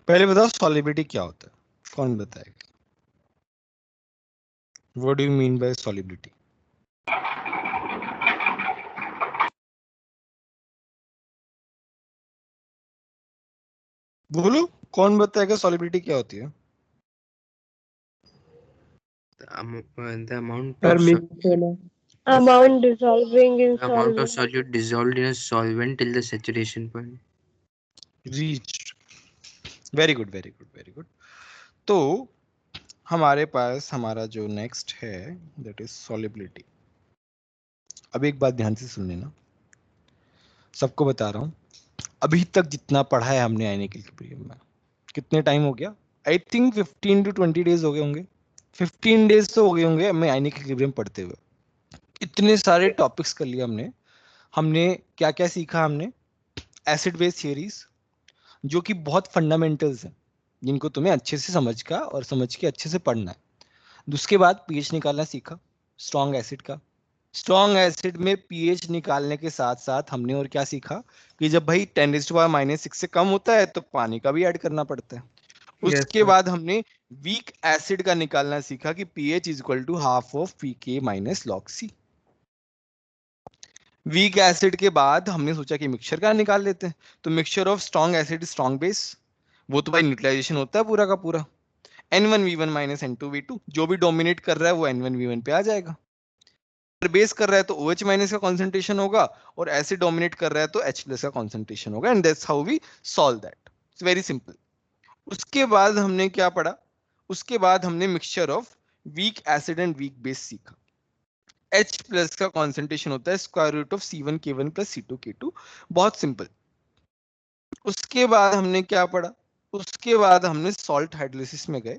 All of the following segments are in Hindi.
पहले बताओ सॉलिबिलिटी क्या होता है, कौन बताएगा? What do you mean by solubility? बोलो, कौन बताएगा सॉलिबिलिटी क्या होती है? The amount sir of mix होना। Amount dissolving in the amount of solvent. solute dissolved in a solvent till the saturation point. Reach. Very good, very good, very good. तो हमारे पास हमारा जो नेक्स्ट है दैट इज सॉलिबिलिटी। अब एक बात ध्यान से सुन लेना, सबको बता रहा हूं, अभी तक जितना पढ़ा है हमने आयनिक इक्विलिब्रियम में, कितने टाइम हो गया? आई थिंक 15 to 20 डेज हो गए होंगे। 15 डेज तो हो गए होंगे हमें आयनिक इक्विलिब्रियम पढ़ते हुए। इतने सारे टॉपिक्स कर लिए हमने। हमने क्या क्या सीखा? हमने एसिड बेस थियरीज, जो कि बहुत फंडामेंटल्स हैं, जिनको तुम्हें अच्छे से समझ का और समझ के अच्छे से पढ़ना है। उसके बाद पीएच निकालना सीखा स्ट्रॉन्ग एसिड का। स्ट्रॉन्ग एसिड में पीएच निकालने के साथ साथ हमने और क्या सीखा कि जब भाई 10⁻⁻6 से कम होता है तो पानी का भी ऐड करना पड़ता है। Yes, उसके sir. बाद हमने वीक एसिड का निकालना सीखा कि pH is equal to half of pK minus log C. Weak acid के बाद हमने सोचा कि मिक्सचर का निकाल लेते हैं, तो mixture of strong acid strong base, वो तो भाई न्यूट्रलाइजेशन होता है पूरा का पूरा। N1V1 माइनस N2V2, जो भी डोमिनेट कर रहा है वो N1V1 पे आ जाएगा। बेस कर रहा है तो OH माइनस का कॉन्सेंट्रेशन होगा, और एसिड डोमिनेट कर रहा है तो H प्लस का कॉन्सेंट्रेशन होगा, and that's how we solve that. It's very simple. उसके बाद हमने क्या पढ़ा? उसके बाद हमने mixture of weak acid and weak base सीखा। H प्लस का कॉन्सेंट्रेशन होता है square root of C1K1 plus C2K2, बहुत सिंपल। उसके बाद हमने क्या पढ़ा? उसके बाद हमने सॉल्ट हाइड्रोलिसिस में गए।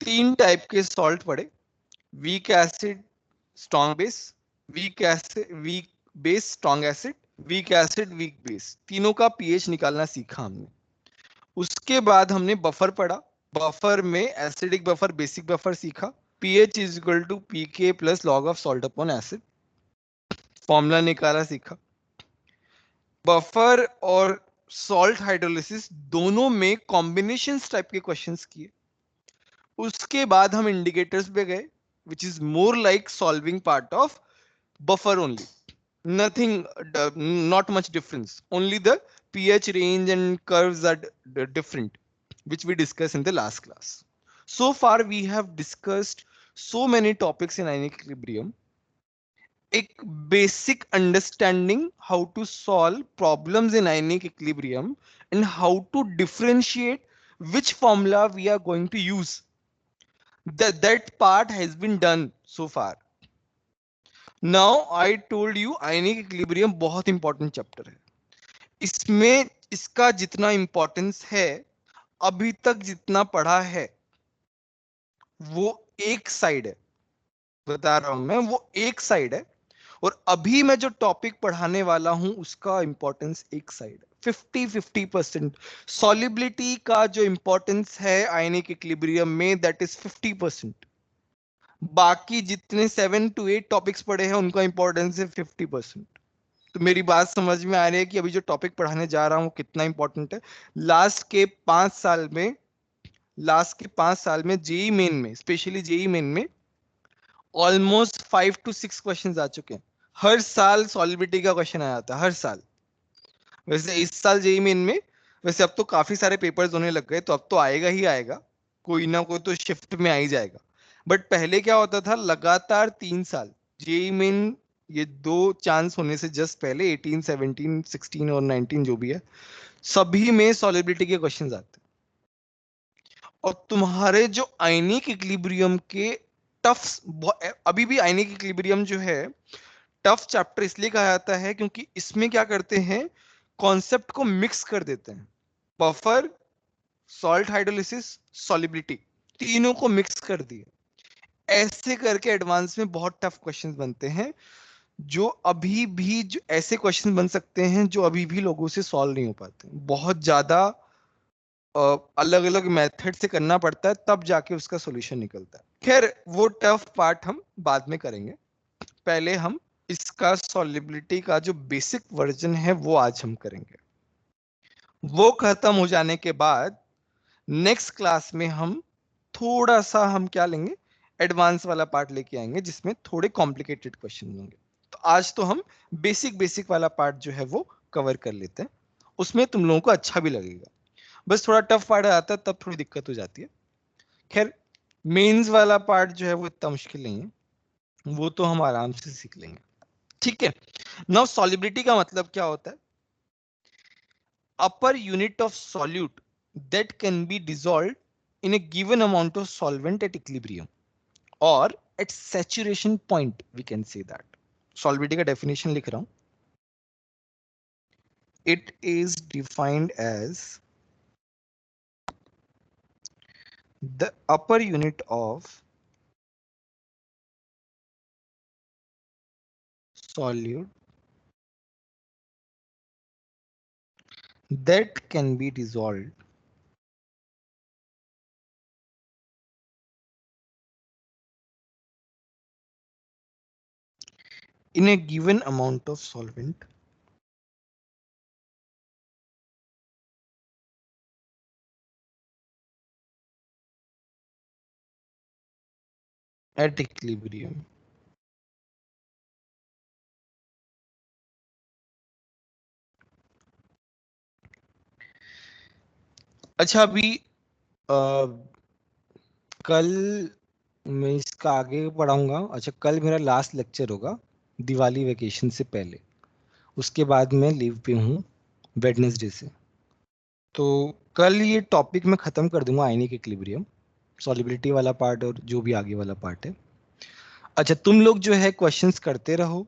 3 टाइप के सॉल्ट पढ़े, weak acid strong base, weak acid weak base strong acid, weak acid weak base, तीनों का पीएच निकालना सीखा हमने। उसके बाद हमने बफर पढ़ा। बफर में एसिडिक बफर बेसिक बफर सीखा। PH is equal to pK plus log of salt upon acid, formula निकाला सीखा। बफर और सॉल्ट हाइड्रोलिसिस दोनों में कॉम्बिनेशन टाइप के क्वेश्चंस किए। उसके बाद हम इंडिकेटर्स पे गए, which is more like solving part of buffer only, nothing, not much difference, only the pH range and curves are different, which we discussed in the last class. So far we have discussed so many topics in ionic equilibrium. एक basic understanding how to solve problems in ionic equilibrium and how to differentiate which formula we are going to use. That part has been done so far. Now I told you ionic equilibrium बहुत इंपॉर्टेंट चैप्टर है। इसमें इसका जितना इंपॉर्टेंस है, अभी तक जितना पढ़ा है, वो एक साइड है, बता रहा हूं मैं, वो एक साइड है। और अभी मैं जो टॉपिक पढ़ाने वाला हूं उसका इंपॉर्टेंस एक साइड है, 50-50%। सॉलिबिलिटी का जो इंपॉर्टेंस है आयनिक इक्विलिब्रियम में, दैट इज 50%। बाकी जितने 7 to 8 टॉपिक्स पढ़े हैं उनका इंपॉर्टेंस है 50%। तो मेरी बात समझ में आ रही है कि अभी जो टॉपिक पढ़ाने जा रहा हूं वो कितना इंपॉर्टेंट है। लास्ट के 5 साल में, लास्ट के 5 साल में जेई मेन में, स्पेशली जेई मेन में ऑलमोस्ट 5 to 6 क्वेश्चंस आ चुके हैं। हर साल सॉलिबिलिटी का क्वेश्चन आया था, हर साल। वैसे इस साल जेई मेन में, वैसे अब तो काफी सारे पेपर्स होने लग गए, तो अब तो आएगा ही आएगा, कोई ना कोई तो शिफ्ट में आ ही जाएगा। बट पहले क्या होता था, लगातार 3 साल जेई मेन, ये 2 चांस होने से जस्ट पहले 18, 17, 16 और 19 जो भी है, सभी में सॉलिबिलिटी के क्वेश्चंस आते हैं। और तुम्हारे जो आयनिक इक्विलिब्रियम के टफ, अभी भी आयनिक इक्विलिब्रियम जो है टफ चैप्टर इसलिए कहा जाता है क्योंकि इसमें क्या करते हैं, कॉन्सेप्ट को मिक्स कर देते हैं। बफर, सॉल्ट हाइड्रोलिसिस, सॉलिबिलिटी, तीनों को मिक्स कर दिए। ऐसे करके एडवांस में बहुत टफ क्वेश्चंस बनते हैं, जो अभी भी जो ऐसे क्वेश्चन बन सकते हैं जो अभी भी लोगों से सॉल्व नहीं हो पाते। बहुत ज्यादा अलग अलग मेथड से करना पड़ता है, तब जाके उसका सॉल्यूशन निकलता है। खैर वो टफ पार्ट हम बाद में करेंगे, पहले हम इसका सॉलिबिलिटी का जो बेसिक वर्जन है वो आज हम करेंगे। वो खत्म हो जाने के बाद नेक्स्ट क्लास में हम थोड़ा सा हम क्या लेंगे, एडवांस वाला पार्ट लेके आएंगे जिसमें थोड़े कॉम्प्लिकेटेड क्वेश्चन होंगे। तो आज तो हम बेसिक वाला पार्ट जो है वो कवर कर लेते हैं, उसमें तुम लोगों को अच्छा भी लगेगा। बस थोड़ा टफ पार्ट आता है तब थोड़ी दिक्कत हो जाती है। खैर मेंस वाला पार्ट जो है वो इतना मुश्किल नहीं है, वो तो हम आराम से सीख लेंगे। ठीक है, नाउ सॉलिबिलिटी का मतलब क्या होता है? upper unit of solute that can be dissolved in a given amount of solvent at equilibrium or at saturation point, we can say that. Solubility का definition लिख रहा हूं. It is defined as the upper unit of solute that can be dissolved in a given amount of solvent at equilibrium. अच्छा अभी कल मैं इसका आगे पढ़ाऊंगा। अच्छा कल मेरा लास्ट लेक्चर होगा दिवाली वेकेशन से पहले, उसके बाद मैं लीव पे हूँ वेडनेसडे से। तो कल ये टॉपिक मैं ख़त्म कर दूंगा, आयनिक इक्विलिब्रियम, सॉलिबिलिटी वाला पार्ट और जो भी आगे वाला पार्ट है। अच्छा तुम लोग जो है क्वेश्चंस करते रहो,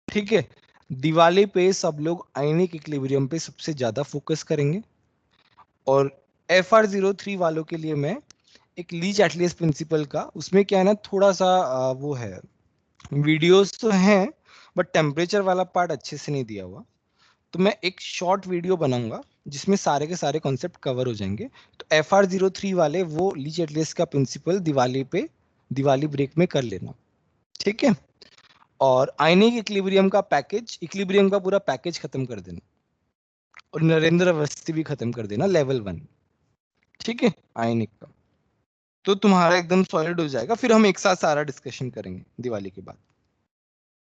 ठीक है। दिवाली पे सब लोग आयनिक इक्विलिब्रियम पे सबसे ज़्यादा फोकस करेंगे, और FR03 वालों के लिए मैं एक लीच एटलियस प्रिंसिपल का, उसमें क्या है ना थोड़ा सा वो है, वीडियोस तो हैं बट टेम्परेचर वाला पार्ट अच्छे से नहीं दिया हुआ। तो मैं एक शॉर्ट वीडियो बनाऊंगा जिसमें सारे के सारे कॉन्सेप्ट कवर हो जाएंगे। तो FR03 वाले वो लीच एटलियस का प्रिंसिपल दिवाली पे, दिवाली ब्रेक में कर लेना, ठीक है। और आयनिक इक्विलिब्रियम का पैकेज, इक्विलिब्रियम का पूरा पैकेज खत्म कर देना, और नरेंद्र अवस्थी भी खत्म कर देना लेवल 1, ठीक है, आयनिक का। तो तुम्हारा एकदम सॉलिड हो जाएगा, फिर हम एक साथ सारा डिस्कशन करेंगे दिवाली के बाद,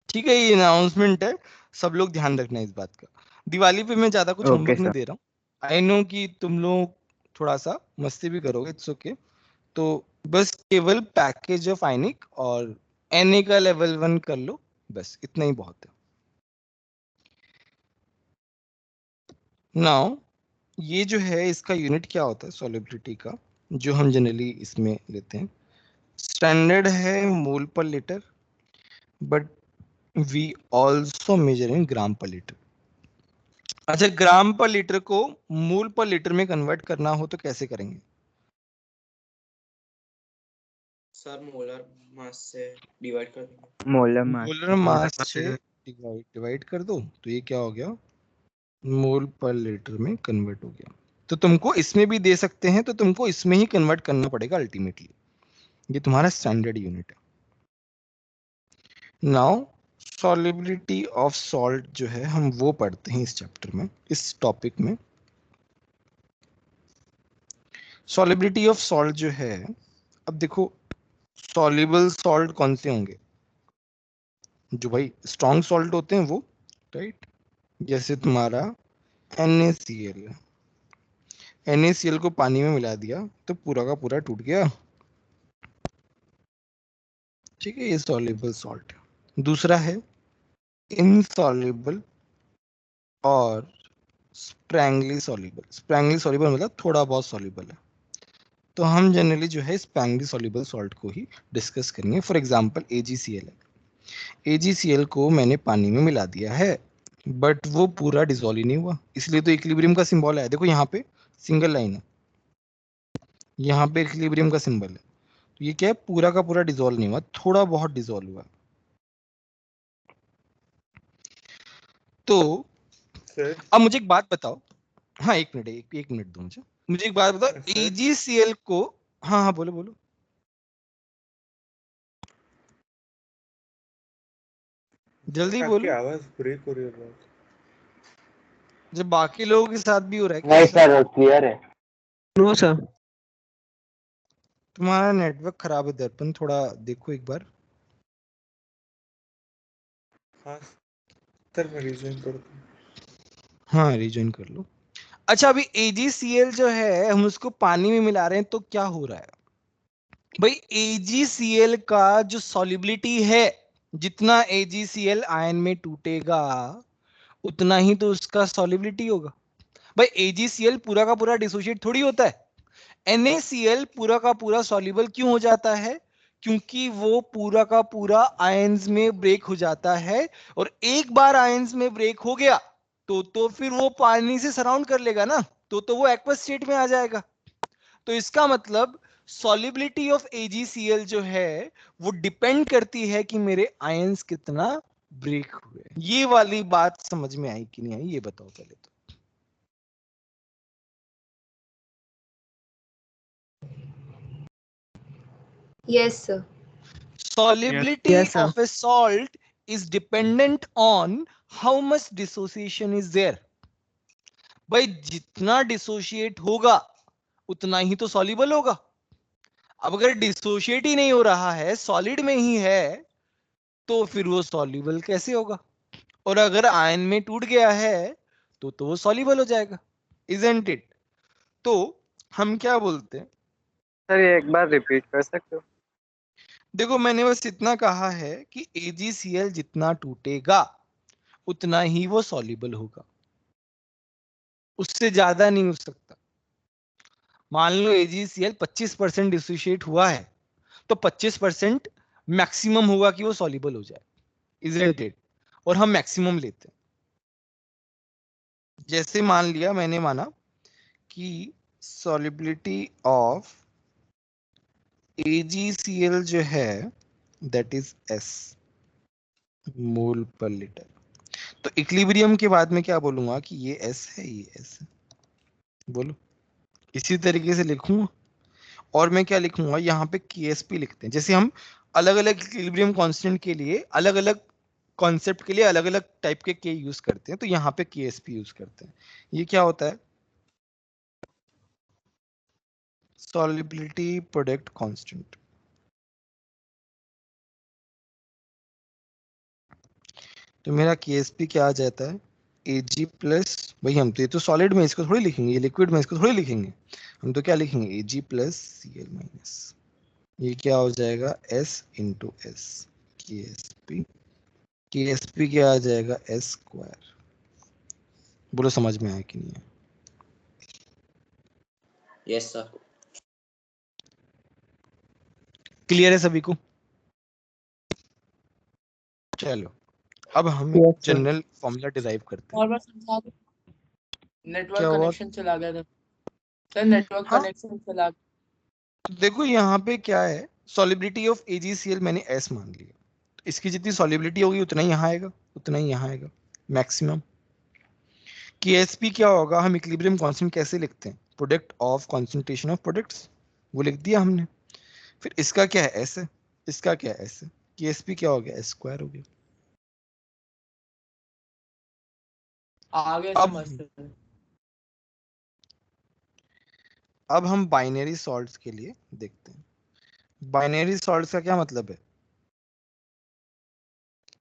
ठीक है। ये अनाउंसमेंट है, सब लोग ध्यान रखना इस बात का। दिवाली पे मैं ज्यादा कुछ ओके होमवर्क नहीं सर। दे रहा हूँ, आई नो कि तुम लोग थोड़ा सा मस्ती भी करोगे, इट्स ओके। तो बस केवल पैकेज ऑफ आयनिक और Na का लेवल 1 कर लो, बस इतना ही बहुत है। नाउ ये जो है इसका यूनिट क्या होता है सॉलिबिलिटी का, जो हम जनरली इसमें लेते हैं, स्टैंडर्ड है mole per litre, but we also measure in gram per litre. अच्छा ग्राम पर लीटर को मोल पर लीटर में कन्वर्ट करना हो तो कैसे करेंगे? सर मोलर मास से डिवाइड कर देंगे। Molar mass. मोलर मास से डिवाइड कर दो, तो ये क्या हो गया, मोल पर लीटर में कन्वर्ट हो गया। तो तुमको इसमें भी दे सकते हैं, तो तुमको इसमें ही कन्वर्ट करना पड़ेगा अल्टीमेटली, ये तुम्हारा स्टैंडर्ड यूनिट है। नाउ सॉलिबिलिटी ऑफ सॉल्ट जो है हम वो पढ़ते हैं इस चैप्टर में, इस टॉपिक में। सॉलिबिलिटी ऑफ सॉल्ट जो है, अब देखो सॉल्युबल सॉल्ट कौन से होंगे, जो भाई स्ट्रॉन्ग सॉल्ट होते हैं वो, राइट। जैसे तुम्हारा NaCl, NaCl को पानी में मिला दिया तो पूरा का पूरा टूट गया, ठीक है, ये सॉल्युबल सॉल्ट है। दूसरा है इनसॉल्युबल और स्प्रैंगली सॉल्युबल। स्प्रैंगली सॉल्युबल मतलब थोड़ा बहुत सॉल्युबल है, तो हम जनरली जो है स्प्रैंगली सॉल्युबल सॉल्ट को ही डिस्कस करेंगे। फॉर एग्जांपल AgCl है, AgCl को मैंने पानी में मिला दिया है बट वो पूरा डिजोल्व ही नहीं हुआ, इसलिए तो इक्विलिब्रियम का सिंबल है, देखो यहाँ पे सिंगल लाइन है, यहाँ पे इक्विलिब्रियम का सिंबल है, तो ये क्या है, पूरा का पूरा डिजोल्व नहीं हुआ, थोड़ा बहुत डिजोल्व हुआ। तो सर अब मुझे एक बात बताओ, हाँ एक मिनट, एक मिनट दो मुझे, मुझे एक बात बताओ, सर? AgCl को, हाँ हाँ बोलो बोलो, जल्दी आपकी बोलो, आवाज ब्रेक हो रही है बहुत। जब बाकी लोगों के साथ भी हो रहा है क्या नहीं ऐसा? सर क्लियर है। No sir. तुम्हारा नेटवर्क खराब है दर्पण, थोड़ा देखो एक बार। हाँ सर मैं रिज्यूम कर दूँ। हाँ रिजॉइन कर लो। अच्छा अभी AgCl जो है हम उसको पानी में मिला रहे हैं तो क्या हो रहा है भाई, AgCl का जो सॉल्युबिलिटी है, जितना AgCl आयन में टूटेगा उतना ही तो उसका सॉल्युबिलिटी होगा। भाई AgCl पूरा का पूरा डिसोशिएट थोड़ी होता है। NaCl पूरा का पूरा सॉल्युबल क्यों हो जाता है, क्योंकि वो पूरा का पूरा आयंस में ब्रेक हो जाता है, और एक बार आयंस में ब्रेक हो गया तो फिर वो पानी से सराउंड कर लेगा ना, तो वो एक्वस स्टेट में आ जाएगा। तो इसका मतलब सॉल्युबिलिटी ऑफ AgCl जो है वो डिपेंड करती है कि मेरे आयंस कितना ब्रेक हुए। ये वाली बात समझ में आई कि नहीं आई, ये बताओ पहले तो। Yes, sir. Solubility Yes, sir. of a salt is dependent on how much dissociation is there. भाई जितना डिसोशिएट होगा उतना ही तो सॉल्युबल होगा। अब अगर डिसोशिएट ही नहीं हो रहा है, सॉलिड में ही है, तो फिर वो सॉल्युबल कैसे होगा? और अगर आयन में टूट गया है तो वो सॉल्युबल हो जाएगा, इजंट इट? तो हम क्या बोलते हैं, सर ये एक बार रिपीट कर सकते हो? देखो मैंने बस इतना कहा है कि AgCl जितना टूटेगा उतना ही वो सॉल्युबल होगा, उससे ज्यादा नहीं हो सकता। मान लो AgCl 25% डिसोशिएट हुआ है तो 25% मैक्सिमम होगा कि वो सॉल्युबल हो जाए, इजंट इट? और हम मैक्सिमम लेते हैं। जैसे मान लिया, मैंने माना कि सॉल्युबिलिटी ऑफ AgCl जो है that is S mole per litre. तो इक्विलिब्रियम के बाद में क्या बोलूंगा कि ये S है, ये S है। बोलो, इसी तरीके से लिखूंगा। और मैं क्या लिखूंगा, यहाँ पे KSP लिखते हैं। जैसे हम अलग अलग इक्विलिब्रियम कांस्टेंट के लिए अलग अलग कॉन्सेप्ट के लिए अलग अलग टाइप के K यूज करते हैं, तो यहाँ पे KSP यूज करते हैं। ये क्या होता है, सॉल्युबिलिटी प्रोडक्ट कांस्टेंट। तो मेरा KSP क्या आ जाता है, Ag प्लस, भाई हम तो ये तो सॉलिड में इसको थोड़ी लिखेंगे, ये लिक्विड में इसको थोड़ी लिखेंगे, हम तो क्या लिखेंगे, Ag प्लस Cl माइनस, ये क्या हो जाएगा S इंटू एस। KSP क्या आ जाएगा, S स्क्वायर। बोलो समझ में आया कि नहीं है? Yes sir. क्लियर है सभी को? चलो अब हम Yes, sir. General formula derive करते हैं। और बार समझा दो। क्या नेटवर्क हुआ? कनेक्शन चला गया था सर, नेटवर्क हाँ कनेक्शन चला गया। तो देखो यहाँ पे क्या है, सॉल्युबिलिटी ऑफ AgCl मैंने S मान लिया, तो इसकी जितनी सॉल्युबिलिटी होगी उतना ही यहाँ आएगा, उतना ही यहाँ आएगा मैक्सिमम। KSP क्या होगा, हम इक्विलिब्रियम कांस्टेंट कैसे लिखते हैं, product of concentration of products, वो लिख दिया हमने। फिर इसका क्या है, S है, इसका क्या है, S है। KSP क्या हो गया, S स्क्वायर हो गया। आगे अब समझते हैं। अब हम बाइनरी सॉल्ट्स के लिए देखते हैं। बाइनरी सॉल्ट्स का क्या मतलब है,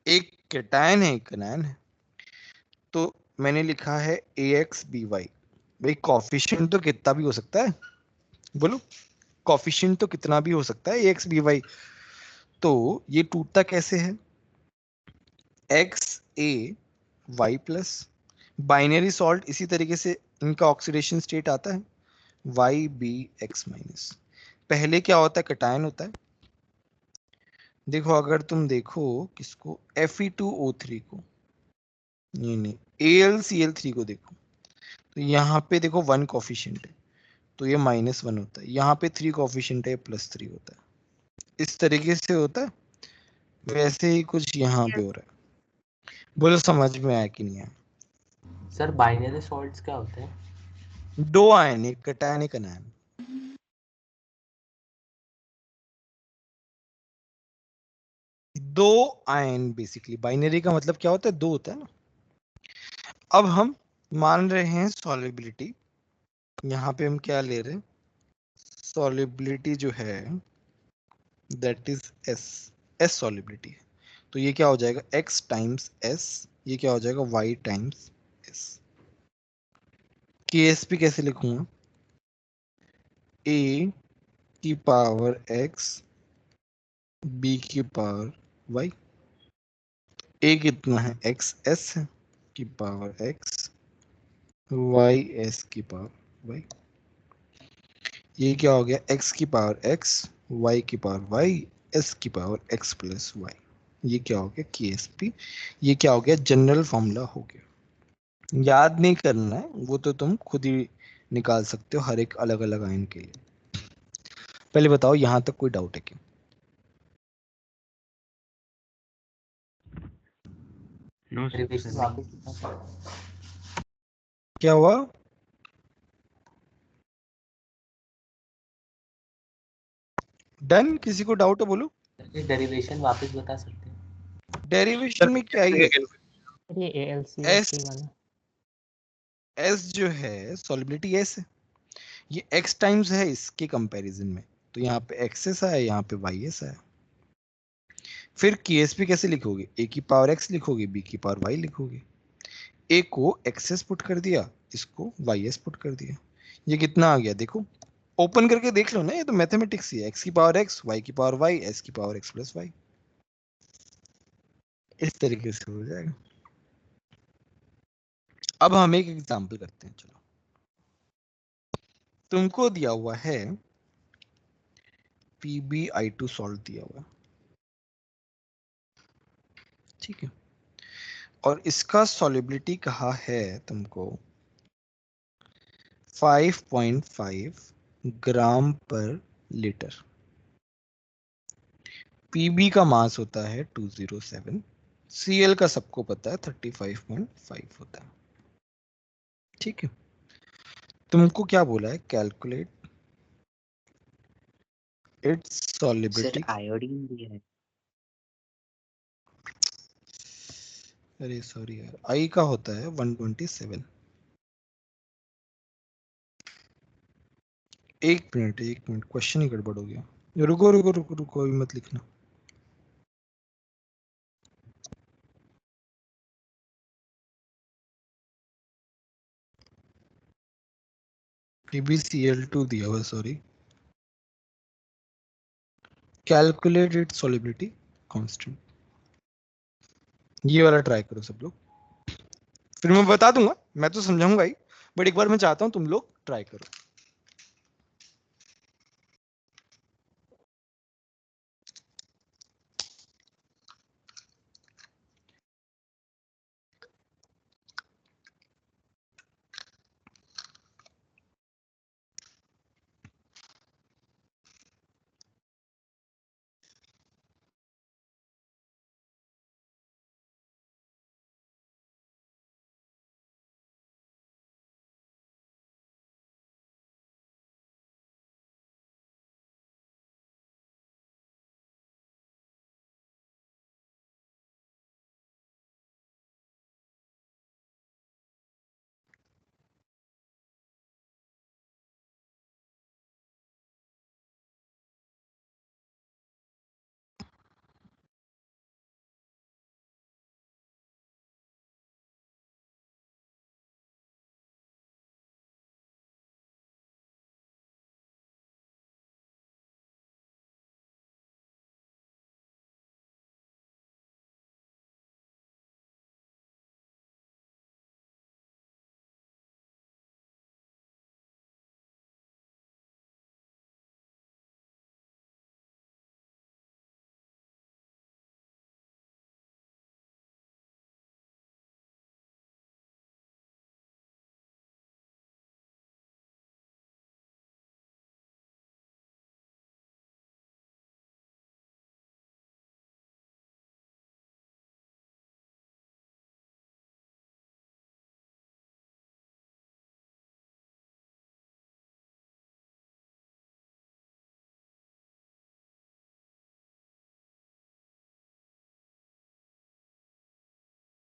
एक कैटायन है एक एनायन है। तो मैंने लिखा है AXBY। भाई कॉफिशिएंट तो कितना भी हो सकता है, बोलो कॉफिशिएंट तो कितना भी हो सकता है AXBY। तो ये टूटता कैसे है, XAY प्लस, बाइनरी सॉल्ट इसी तरीके से इनका ऑक्सीडेशन स्टेट आता है YBX माइनस। पहले क्या होता है, कैटायन होता है। देखो अगर तुम देखो किसको, Fe2O3 को, नहीं AlCl3 को देखो, तो यहाँ पे देखो 1 कॉफिशिएंट है तो ये -1 होता है, यहाँ पे 3 कॉफिशिएंट है +3 होता है। इस तरीके से होता है, वैसे ही कुछ यहाँ पे हो रहा है। बोलो समझ में आया कि नहीं आया? सर बाइनरी सॉल्ट्स क्या होते हैं? दो आयन, एक कैटायन एक एनायन। दो आयन बेसिकली, बाइनरी का मतलब क्या होता है, दो होता है ना। अब हम मान रहे हैं सॉल्युबिलिटी, यहाँ पे हम क्या ले रहे हैं, सॉलिबिलिटी जो है that is S, S solubility. तो ये क्या हो जाएगा, x टाइम्स s, ये क्या हो जाएगा y टाइम्स s। KSP कैसे लिखूंगा, a की पावर x b की पावर y। a कितना है, x s है की पावर x, y s की पावर y। ये क्या हो गया, x की पावर x, y की पावर y, s की पावर x प्लस y। ये क्या हो गया KSP, ये क्या हो गया जनरल फॉर्मूला हो गया। याद नहीं करना है, वो तो तुम खुद ही निकाल सकते हो हर एक अलग अलग आयन के लिए। पहले बताओ यहां तक कोई डाउट है क्या? No sir. डेरिवेशन वापस बता सकते क्या हुआ, डन? किसी को डाउट है बोलो। हैं? डेरिवेशन वापस बता सकते हैं? डेरिवेशन में क्या ही है, ये ALCS एस, वाला। एस जो है सॉलिबिलिटी एस है, ये एक्स टाइम्स है इसके कंपैरिजन में, तो यहाँ पे एक्सेस आया, यहाँ पे वाई एस आया। फिर KSP कैसे लिखोगे, ए की पावर एक्स लिखोगे, बी की पावर वाई लिखोगे। ए को एक्सेस पुट कर दिया, इसको वाई एस पुट कर दिया। ये कितना आ गया देखो, ओपन करके देख लो ना, ये तो मैथमेटिक्स ही है, एक्स की पावर एक्स, वाई की पावर वाई, एस की पावर एक्स प्लस वाई। इस तरीके से हो जाएगा। अब हम एक एग्जांपल करते हैं, चलो। तुमको दिया हुआ है PbI2 सॉल्व दिया हुआ है, ठीक है, और इसका सॉलिबिलिटी कहा है तुमको 5.5 ग्राम पर लीटर। Pb का मास होता है 207, Cl का सबको पता है 35.5 होता है, ठीक है। तुमको क्या बोला है, calculate its sir solubility. Iodine भी है। अरे सॉरी यार, I का होता है 127। एक मिनट क्वेश्चन ही गड़बड़ हो गया, रुको रुको रुको रुको, अभी मत लिखना। PbCl2 दिया हुआ, sorry. Calculate its solubility constant, ये वाला ट्राई करो सब लोग, फिर मैं बता दूंगा, मैं तो समझाऊंगा ही, बट एक बार मैं चाहता हूं तुम लोग ट्राई करो।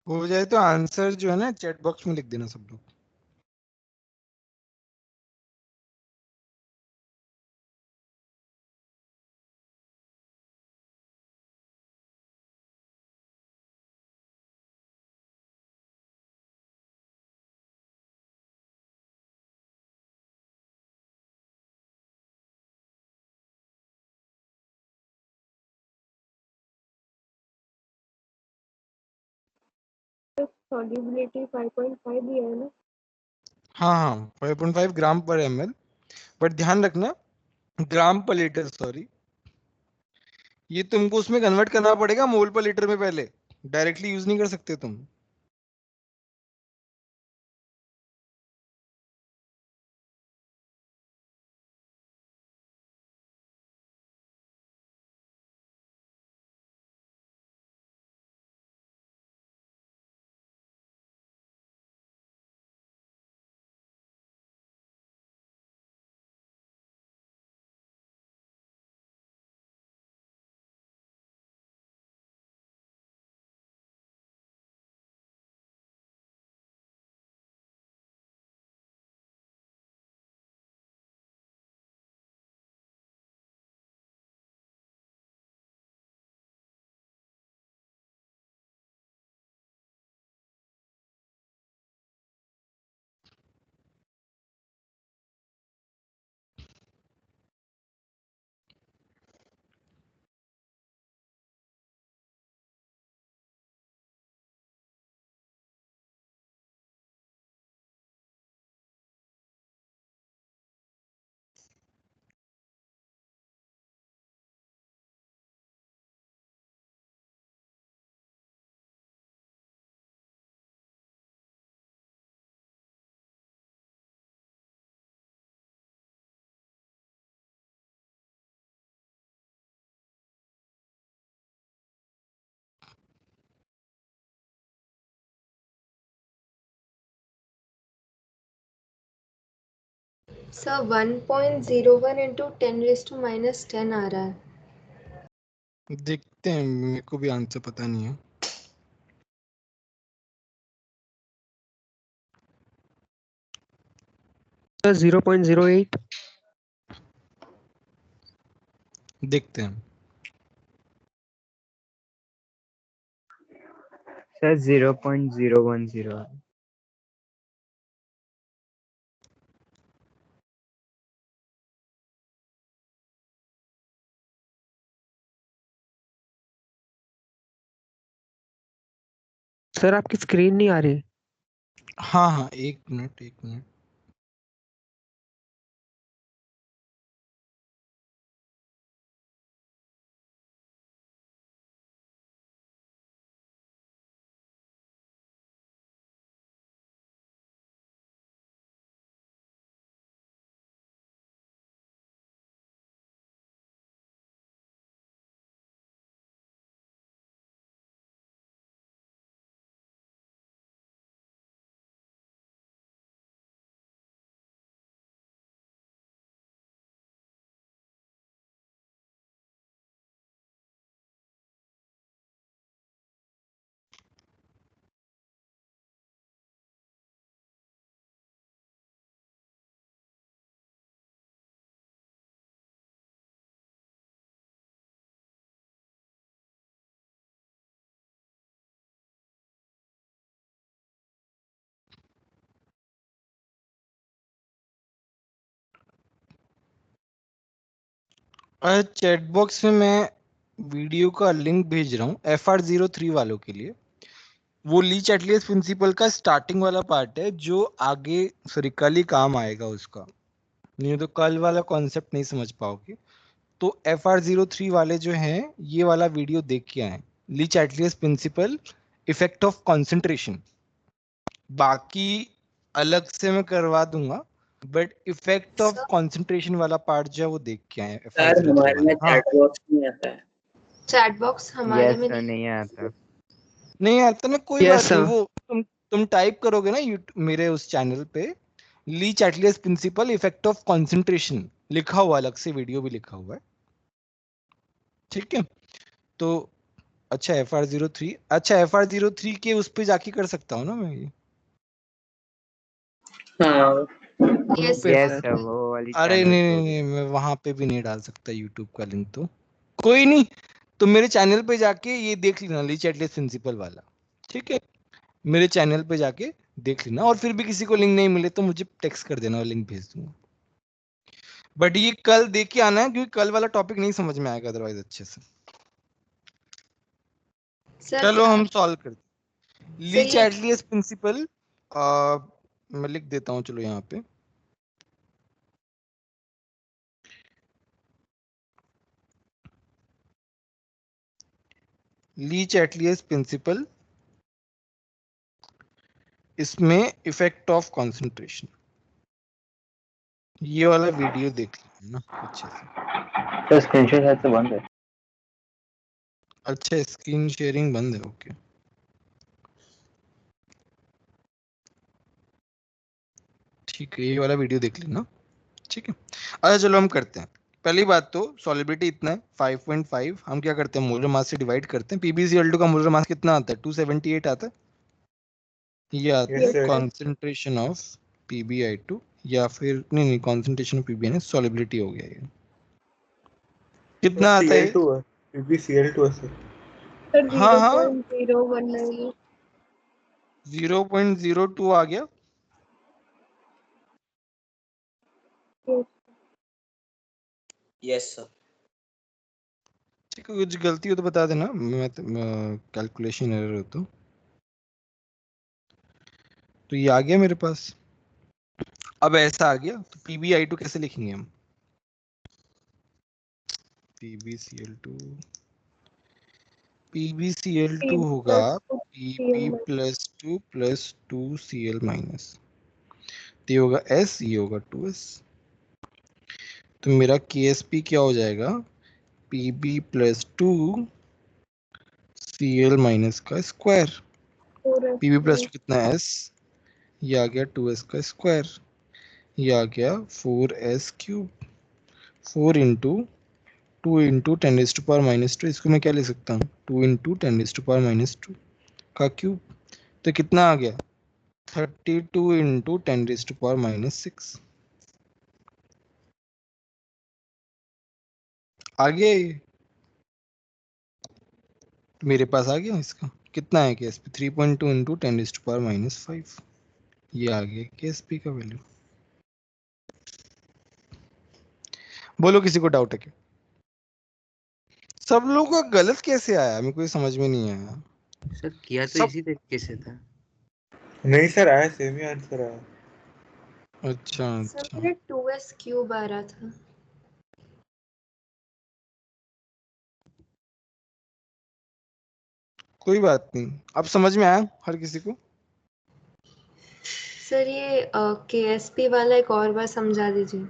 हो जाए तो आंसर जो है ना चैट बॉक्स में लिख देना सब लोग। solubility 5.5 दिया है ना? हाँ हाँ 5.5 ग्राम पर ml, बट ध्यान रखना ग्राम पर लीटर, सॉरी, ये तुमको उसमें कन्वर्ट करना पड़ेगा मोल पर लीटर में, पहले डायरेक्टली यूज नहीं कर सकते तुम। सर 1.01 into 10⁻⁻10 आ रहा है। देखते हैं, मेरे को भी आंसर पता नहीं है। सर 0.08। देखते हैं। सर 0.010। सर आपकी स्क्रीन नहीं आ रही। हाँ हाँ, एक मिनट एक मिनट। चैट बॉक्स में मैं वीडियो का लिंक भेज रहा हूँ FR03 वालों के लिए। वो ली चैटलियस प्रिंसिपल का स्टार्टिंग वाला पार्ट है जो आगे सॉरी कल ही काम आएगा उसका, नहीं तो कल वाला कॉन्सेप्ट नहीं समझ पाओगे। तो FR03 वाले जो हैं ये वाला वीडियो देख के आए, ली चैटलियस प्रिंसिपल, इफेक्ट ऑफ कंसंट्रेशन। बाकी अलग से मैं करवा दूंगा, बट इफेक्ट ऑफ कंसंट्रेशन वाला पार्ट जो है वो देख के आए सर FR03 हमारे में वाला। हाँ चैट बॉक्स नहीं आता है। चैट बॉक्स हमारे यस में सर, नहीं। नहीं आता। नहीं आता ना, कोई Yes, बात नहीं। sir. वो तुम टाइप करोगे ना यूट्यूब मेरे उस चैनल पे, ली चैटलियस प्रिंसिपल इफेक्ट ऑफ कंसंट्रेशन लिखा हुआ, अलग से वीडियो भी लिखा हुआ है, ठीक है। तो अच्छा FR03, अच्छा FR03 के उस पे जाके कर सकता हूँ ना मैं ये हाँ यस पे? Yes sir. सर, वो वाली अरे चैनल नहीं पे नहीं भी। नहीं, मैं वहां पे भी नहीं डाल सकता यूट्यूब का लिंक, तो कोई नहीं। तो मेरे चैनल पे जाके ये देख लेना ली चैटलियस प्रिंसिपल वाला, ठीक है। मेरे चैनल पे जाके देख लेना, और फिर भी किसी को लिंक नहीं मिले तो मुझे टेक्स्ट कर देना और लिंक भेज दूंगा। बट ये कल देख के आना है क्योंकि कल वाला टॉपिक नहीं समझ में आएगा अदरवाइज अच्छे से। सर चलो हम सॉल्व करते ली चैटलियस प्रिंसिपल मैं लिख देता हूँ, चलो यहाँ पे ली चैटलियस प्रिंसिपल, इसमें इफेक्ट ऑफ कंसंट्रेशन, ये वाला वीडियो देख लेना अच्छे से। सर स्क्रीनशॉट है तो बंद है। अच्छा स्क्रीन शेयरिंग बंद है, ओके। ठीक है, ये वाला वीडियो देख लेना, ठीक है। अच्छा चलो हम करते हैं। पहली बात तो सॉलिबिलिटी इतना है 5.5, हम क्या करते हैं मोलर मास से डिवाइड करते हैं। PbCl2 का मोलर मास कितना आता है? 278 आता है। ये आता Yes, है sir. कंसंट्रेशन ऑफ PbI2, या फिर नहीं कंसंट्रेशन ऑफ PbN, सॉलिबिलिटी हो गया ये। कितना आता है? Cl2 है, PbCl2 है सर। सर हाँ हाँ 0.019 0.02 आ गया। Yes sir. ठीक है, कुछ गलती हो तो बता देना, मैं कैलकुलेशन एरर हो तो ये आ गया मेरे पास। अब ऐसा आ गया तो PbI2 कैसे लिखेंगे हम? PbCl2 होगा Pb plus 2 plus 2Cl minus, ये होगा S, ये होगा 2S। तो मेरा KSP क्या हो जाएगा? Pb प्लस 2Cl माइनस का स्क्वायर। Pb प्लस 2 कितना है? S, ये आ गया 2S का स्क्वायर, ये आ गया 4S क्यूब। 4 इंटू 2 इंटू 10⁻⁻², इसको मैं क्या लिख सकता हूँ? 2 इंटू 10⁻⁻² का क्यूब। तो कितना आ गया? 32 इंटू 10⁻⁻6 आ गया ये। तो मेरे पास आ गया इसका कितना है KSP? 3.2 इंटू 10⁻⁵ ये आ गया KSP का वैल्यू। बोलो किसी को डाउट है क्या? सब लोगों का गलत कैसे आया? मेरे को ये समझ में नहीं आया। सर किया तो सब इसी तरीके से था। नहीं सर, आया सेम ही आंसर आया। अच्छा सर अच्छा, मेरे 2s क्यूब आ रहा था। कोई बात नहीं, अब समझ में आया हर किसी को? सर ये KSP वाला एक और बार समझा दीजिए।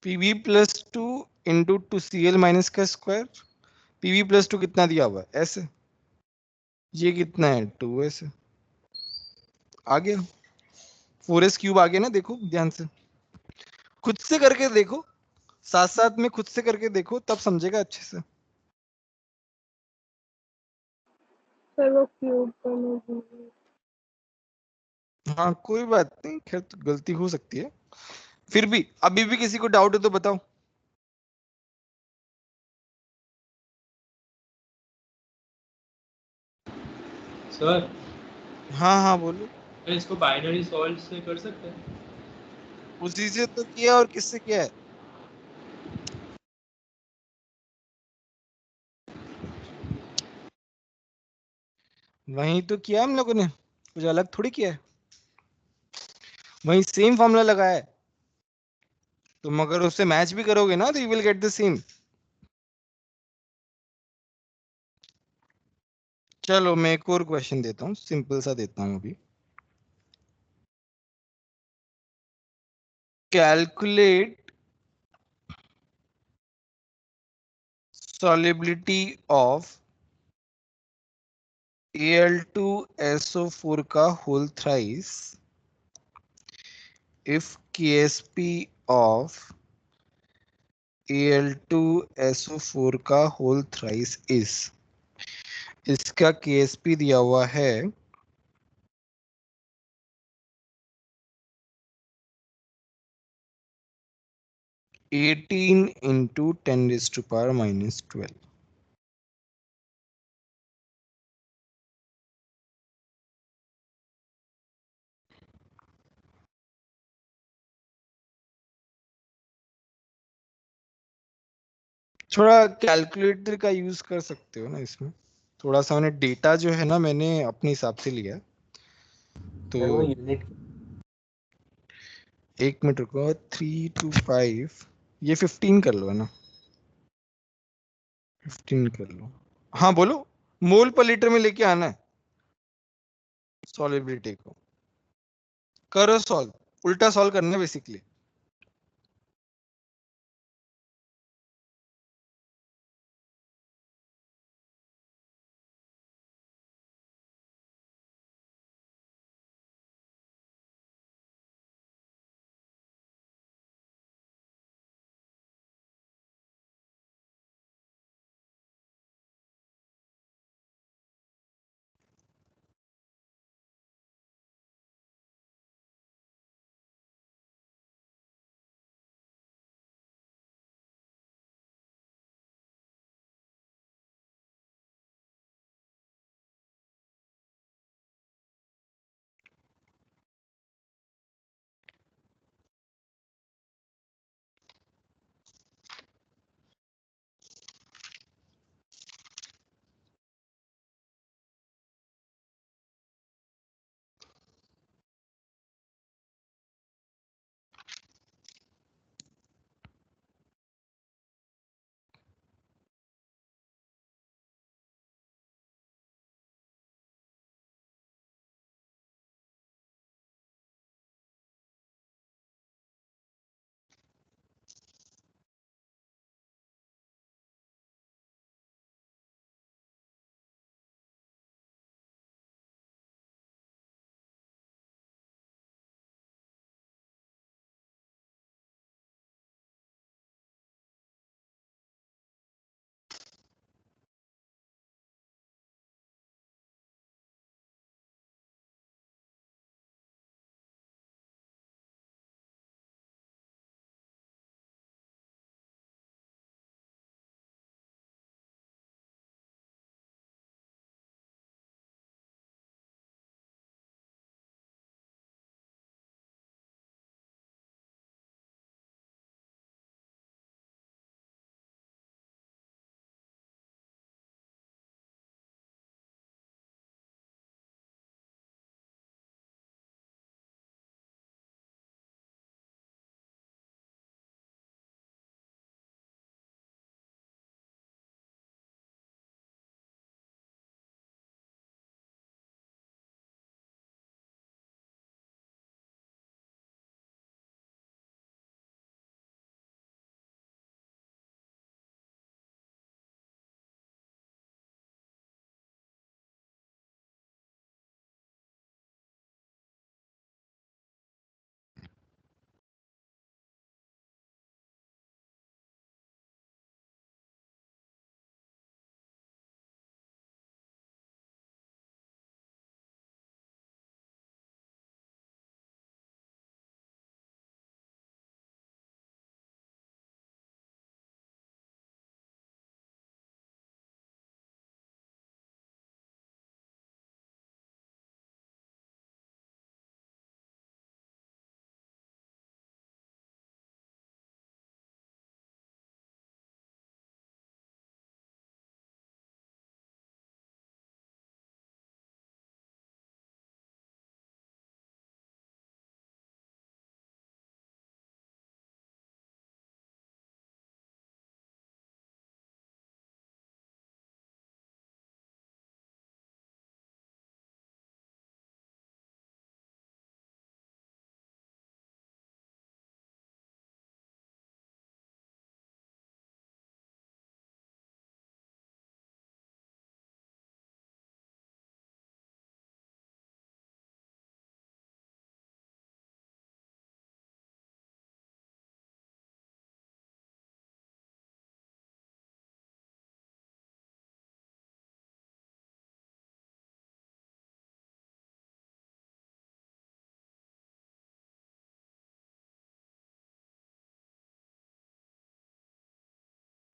Pb plus 2 into 2Cl minus का स्क्वायर। Pb प्लस 2 कितना दिया हुआ है? S, ये कितना है? 2S। आ गया 4S क्यूब आ गया ना? देखो ध्यान से, खुद से करके देखो, साथ साथ में खुद से करके देखो, तब समझेगा अच्छे से। सर वो क्यूब का नहीं। हाँ कोई बात नहीं, खैर तो गलती हो सकती है। फिर भी अभी भी किसी को डाउट है तो बताओ। सर हाँ हाँ बोलो। इसको बाइनरी सॉल्व से कर सकते हैं? उसी से तो किया, और किससे किया है? वही तो किया हम लोगों ने, कुछ अलग थोड़ी किया है, वही सेम फॉर्मूला लगाया है। तुम अगर उससे मैच भी करोगे ना तो you will get the same. चलो मैं एक और क्वेश्चन देता हूँ, सिंपल सा देता हूँ अभी। कैलकुलेट solubility of Al2SO4 का whole thrice if KSP of Al2SO4 का whole thrice is, इसका KSP दिया हुआ है 18 इंटू 10⁻⁻12। थोड़ा कैलकुलेटर का यूज कर सकते हो ना इसमें। थोड़ा सा मैंने डेटा जो है ना मैंने अपने हिसाब से लिया है। तो सर वो यूनिट 1 मिनट रुको, 3 to 5 ये 15 कर लो है ना, 15 कर लो। हाँ बोलो, मोल पर लीटर में लेके आना है सॉल्युबिलिटी को। करो सॉल्व, उल्टा सॉल्व करना है बेसिकली।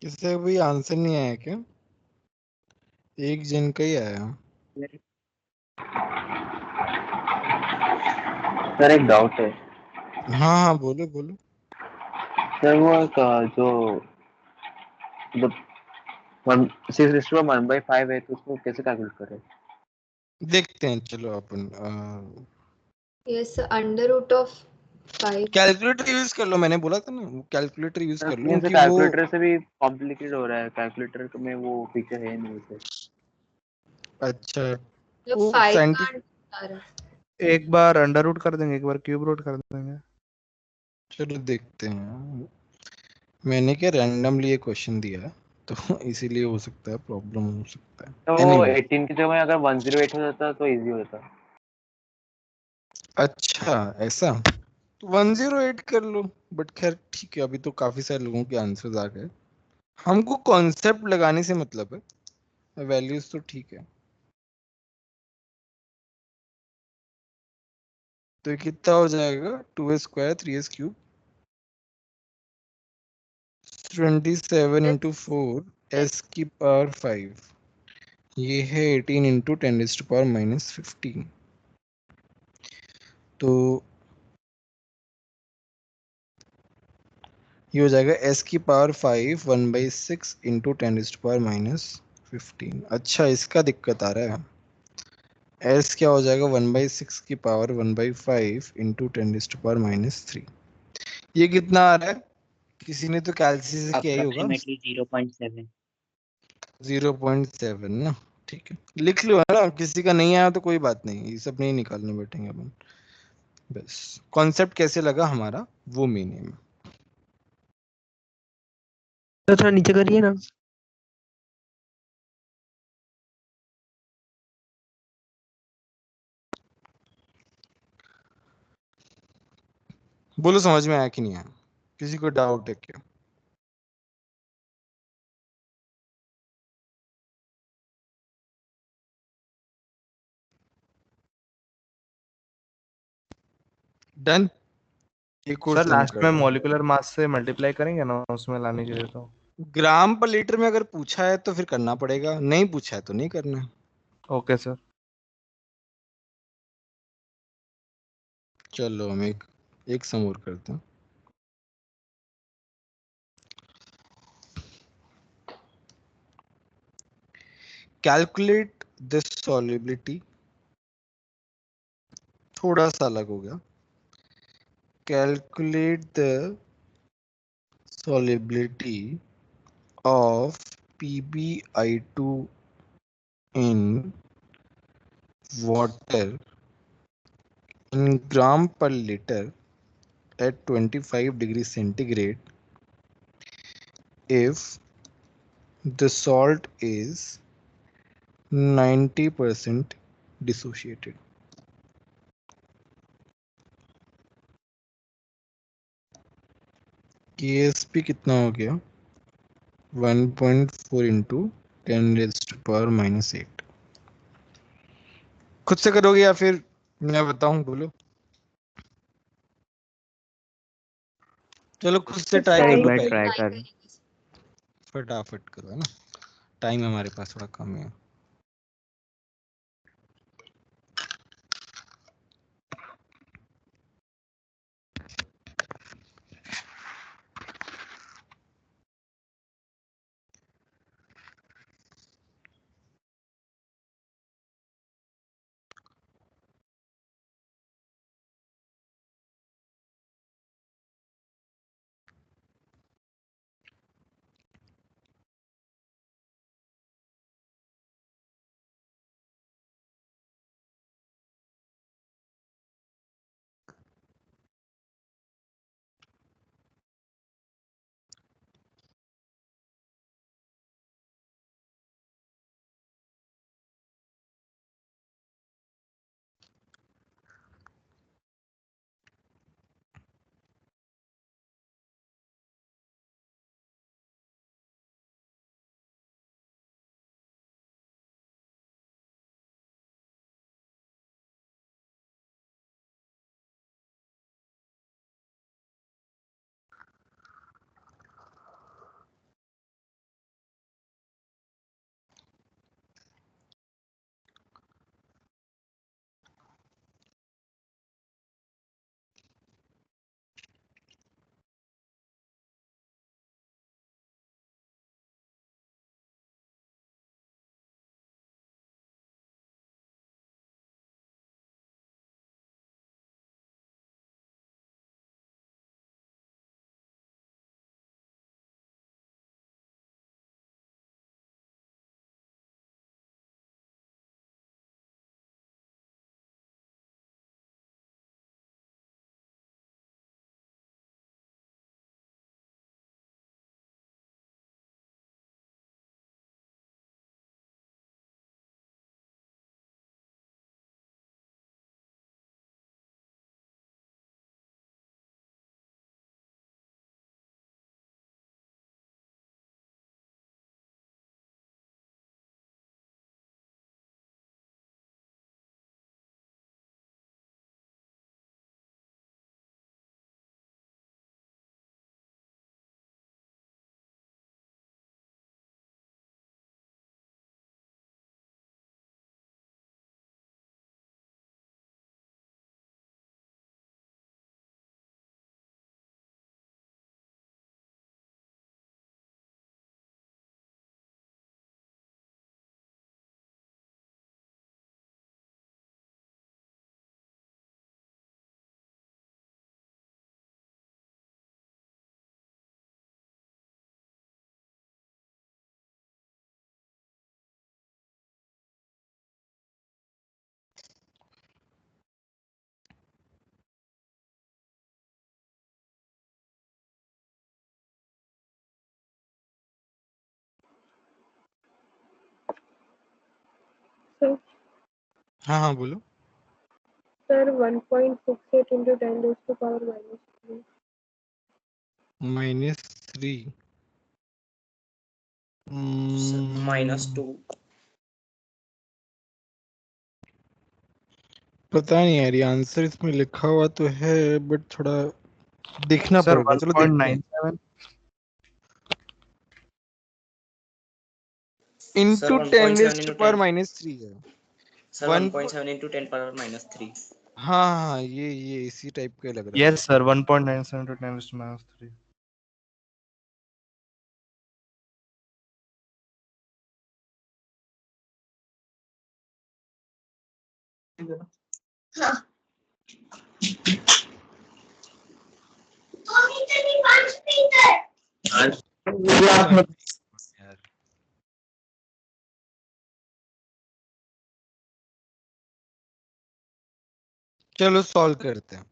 किससे भी आंसर नहीं आया क्या? एक जन का ही आया। सर एक डाउट है। हाँ हाँ बोलो बोलो। सर वो एक जो 6:1/5 है तो उसको कैसे कैलकुलेट करें? देखते हैं, चलो अपन यस under root of 5 calculator use कर लो, मैंने बोला था ना वो कैलकुलेटर यूज कर लो नहीं, क्योंकि वो कैलकुलेटर से भी कॉम्प्लिकेटेड हो रहा है, कैलकुलेटर में वो फीचर है नहीं उसे। अच्छा जो वो 5 का साइंटिफिक, अंडर आ रहा है। एक बार अंडर रूट कर देंगे, एक बार क्यूब रूट कर देंगे। चलो देखते हैं। मैंने क्या रैंडमली ये क्वेश्चन दिया है, तो इसीलिए हो सकता है प्रॉब्लम हो सकता है। तो एनीवे 18 की जगह अगर 108 हो जाता तो इजी हो जाता। अच्छा ऐसा, तो 108 कर लो। बट खैर ठीक है, अभी तो काफी सारे लोगों के आंसर्स आ गए। हमको कॉन्सेप्ट लगाने से मतलब है, वैल्यूज तो ठीक है। तो ये कितना हो जाएगा, 2a² 3s³ 27 इंटू 4 s⁵ ये है 18 इंटू 10⁻⁻15। तो ये हो जाएगा s⁵ 1/6 इंटू 10⁻⁻15। अच्छा इसका दिक्कत आ रहा है। s क्या हो जाएगा 1/6 की पावर 1/5 इंटू 10⁻⁻3। ये कितना आ रहा है, किसी ने तो कैलसी से किया ही होगा। अप्रोक्सीमेटली 0.7। 0.7 ना, ठीक है लिख लो, है ना। किसी का नहीं आया तो कोई बात नहीं, ये सब नहीं निकालने बैठेंगे अपन। बस कॉन्सेप्ट कैसे लगा हमारा वो मीनिंग में। तो थोड़ा नीचे करिए ना। बोलो समझ में आया कि नहीं आया, किसी को डाउट है क्या? डन, एक और सर सेम लास्ट कर में लो। मॉलिक्यूलर मास से मल्टीप्लाई करेंगे ना उसमें लाने के लिए तो। ग्राम पर लीटर में अगर पूछा है तो फिर करना पड़ेगा, नहीं पूछा है तो नहीं करना है। Okay sir. चलो हम एक सम और करते हैं। कैलकुलेट दिस सॉल्युबिलिटी, थोड़ा सा अलग हो गया। Calculate the solubility of PbI2 in water in gram per liter at 25 degrees centigrade if the salt is 90% dissociated। KSP कितना हो गया, 1.4 इंटू 10⁻⁻8। खुद से करोगे या फिर मैं बताऊं, बोलो। चलो खुद से ट्राई कर एक लो बार पहले, ट्राई कर। फटाफट करो, है ना, टाइम हमारे पास थोड़ा कम है। हाँ हाँ बोलो। Sir 1.68 into 10 raised to power -3. -3 -2. पता नहीं यार, ये आंसर इसमें लिखा हुआ तो है बट थोड़ा देखना सर पड़ेगा। चलो देखते हैं। 1.97 इंटू 10 1.7 रेस्ट into पर 10. -3 है। Sir 1 1.7 into 10 power -3. हाँ हाँ, ये इसी टाइप का लग रहा है। यस सर 1.97 to 10 to -3 यार चलो सॉल्व करते हैं।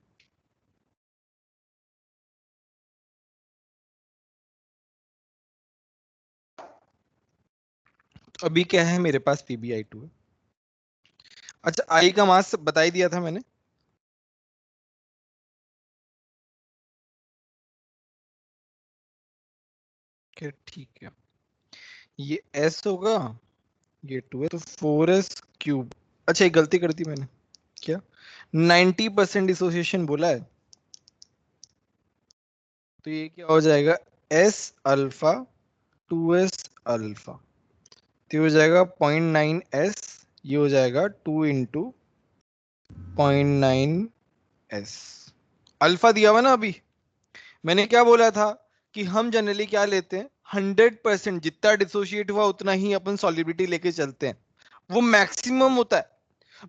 अभी क्या है मेरे पास, PbI2 है। अच्छा, आई का मास बता ही दिया था मैंने। ठीक है, ये S होगा, ये 2 है, तो 4s क्यूब। अच्छा, एक गलती कर दी मैंने। क्या 90% डिसोसिएशन बोला है, तो ये क्या हो जाएगा, S अल्फा 2s अल्फा, तो ये हो जाएगा 0.9s, ये हो जाएगा 2 इंटू 0.9s। अल्फा दिया हुआ ना अभी। मैंने क्या बोला था कि हम जनरली क्या लेते हैं, 100% जितना डिसोशिएट हुआ उतना ही अपन सॉलिबिलिटी लेके चलते हैं, वो मैक्सिमम होता है।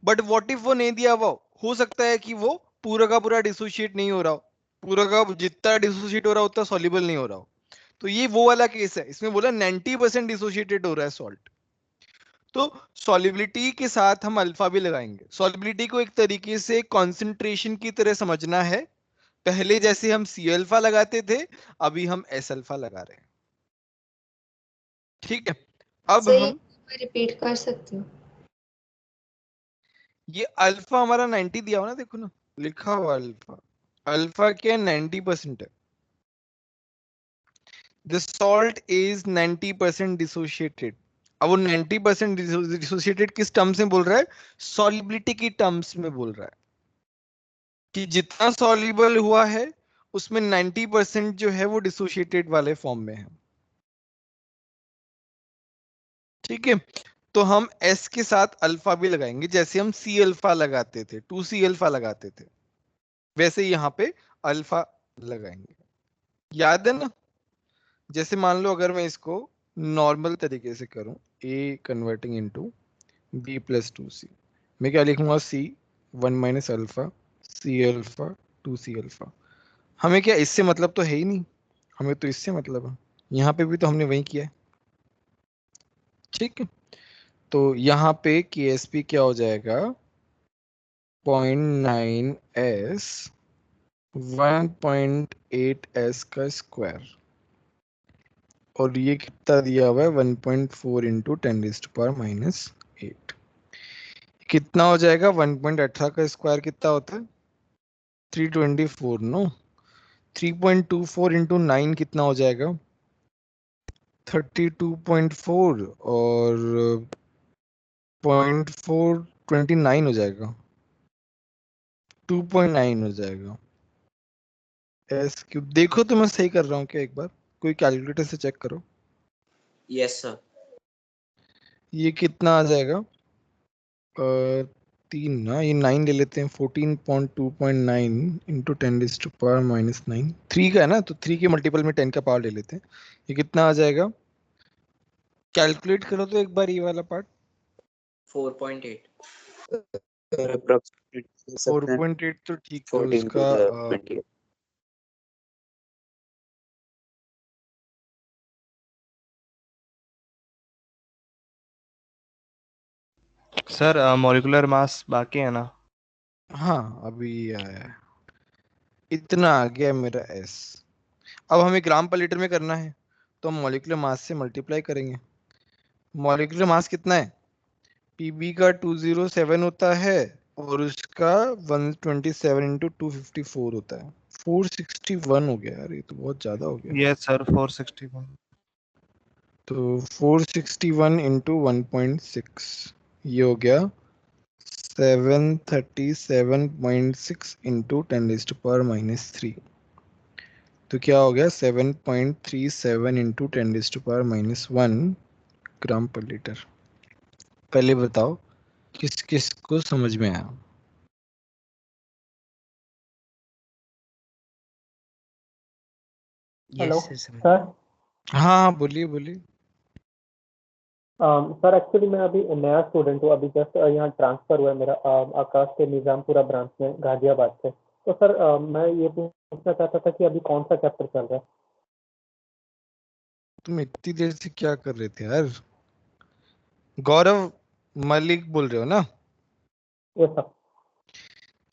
बट व्हाट इफ वो नहीं दिया हुआ हो सकता है कि वो पूरा का पूरा डिसोशिएट नहीं हो रहा हो, पूरा का जितना डिसोशिएट हो रहा हो उतना सॉल्युबल नहीं हो रहा हो। तो ये वो वाला केस है, इसमें बोला 90% डिसोशिएटेड हो रहा है सॉल्ट। तो सॉल्युबिलिटी के साथ हम अल्फा भी लगाएंगे। सॉल्युबिलिटी को एक तरीके से कॉन्सेंट्रेशन की तरह समझना है। पहले जैसे हम सी अल्फा लगाते थे, अभी हम एस अल्फा लगा रहे हैं। ठीक है, अब सही हम रिपीट कर सकती हूँ। ये अल्फा हमारा 90 दिया हुआ ना, देखो ना लिखा हुआ अल्फा। अल्फा क्या 90% है। The salt is 90% dissociated. अब वो 90% डिसोशिएटेड किस टर्म्स में बोल रहा है, सॉल्युबिलिटी की टर्म्स में बोल रहा है कि जितना सॉल्युबल हुआ है उसमें 90% जो है वो डिसोशिएटेड वाले फॉर्म में है। ठीक है, तो हम S के साथ अल्फा भी लगाएंगे, जैसे हम C अल्फा लगाते थे, 2C अल्फा लगाते थे, वैसे यहाँ पे अल्फा लगाएंगे। याद है ना, जैसे मान लो अगर मैं इसको नॉर्मल तरीके से करूं, A converting into B plus 2C, मैं क्या लिखूंगा, C 1 minus alpha C alpha 2C alpha. हमें क्या इससे मतलब तो है ही नहीं, हमें तो इससे मतलब है। यहाँ पे भी तो हमने वही किया है। ठीक है, तो यहाँ पे KSP क्या हो जाएगा, 0.9s 1.8s का स्क्वायर, और ये कितना दिया हुआ है 1.4 इंटू 10⁻⁻8। कितना हो जाएगा, 1.18 का स्क्वायर कितना होता है 324 नो। 3.24 इंटू 9 कितना हो जाएगा 32.4, और 0.429 हो जाएगा, 2.9 हो जाएगा। एस क्यूब, देखो तो मैं सही कर रहा हूँ क्या, एक बार कोई कैलकुलेटर से चेक करो। Yes sir. ये कितना आ जाएगा, 3 ना, ये 9 ले लेते हैं, 14.2.9 इंटू 10⁻⁻9, 3 का है ना, तो 3 के मल्टीपल में 10 का पावर ले लेते हैं। ये कितना आ जाएगा, कैलकुलेट करो तो एक बार ये वाला पार्ट। 4.8. अप्रोक्सीमेट 4.8 तो ठीक है 14 to उसका। the 20. सर मॉलिक्यूलर मास बाकी है ना? हाँ अभी आया है, इतना आ गया मेरा एस। अब हमें ग्राम पर लीटर में करना है, तो हम मॉलिक्यूलर मास से मल्टीप्लाई करेंगे। मॉलिक्यूलर मास कितना है, पीबी का 207 होता है और उसका 127 इंटू 254 होता है। 461 हो गया यार, ये तो बहुत ज्यादा हो गया। Yes sir 461। तो 461 इंटू 1.6 ये हो गया 737.6 इंटू 10⁻³ तो क्या हो गया 7.37 इंटू 10⁻⁻1 ग्राम पर लीटर। पहले बताओ किस किस को समझ में आया? यस हेलो सर समझ सर। हाँ हाँ बोलिए बोलिए। सर एक्चुअली मैं अभी नया स्टूडेंट हूँ, अभी जस्ट यहाँ ट्रांसफर हुआ है मेरा आकाश के निजामपुरा ब्रांच में गाजियाबाद से। तो सर मैं ये पूछना चाहता था कि अभी कौन सा चैप्टर चल रहा है? तुम इतनी देर से क्या कर रहे थे यार? गौरव मलिक बोल रहे हो ना? ये सर।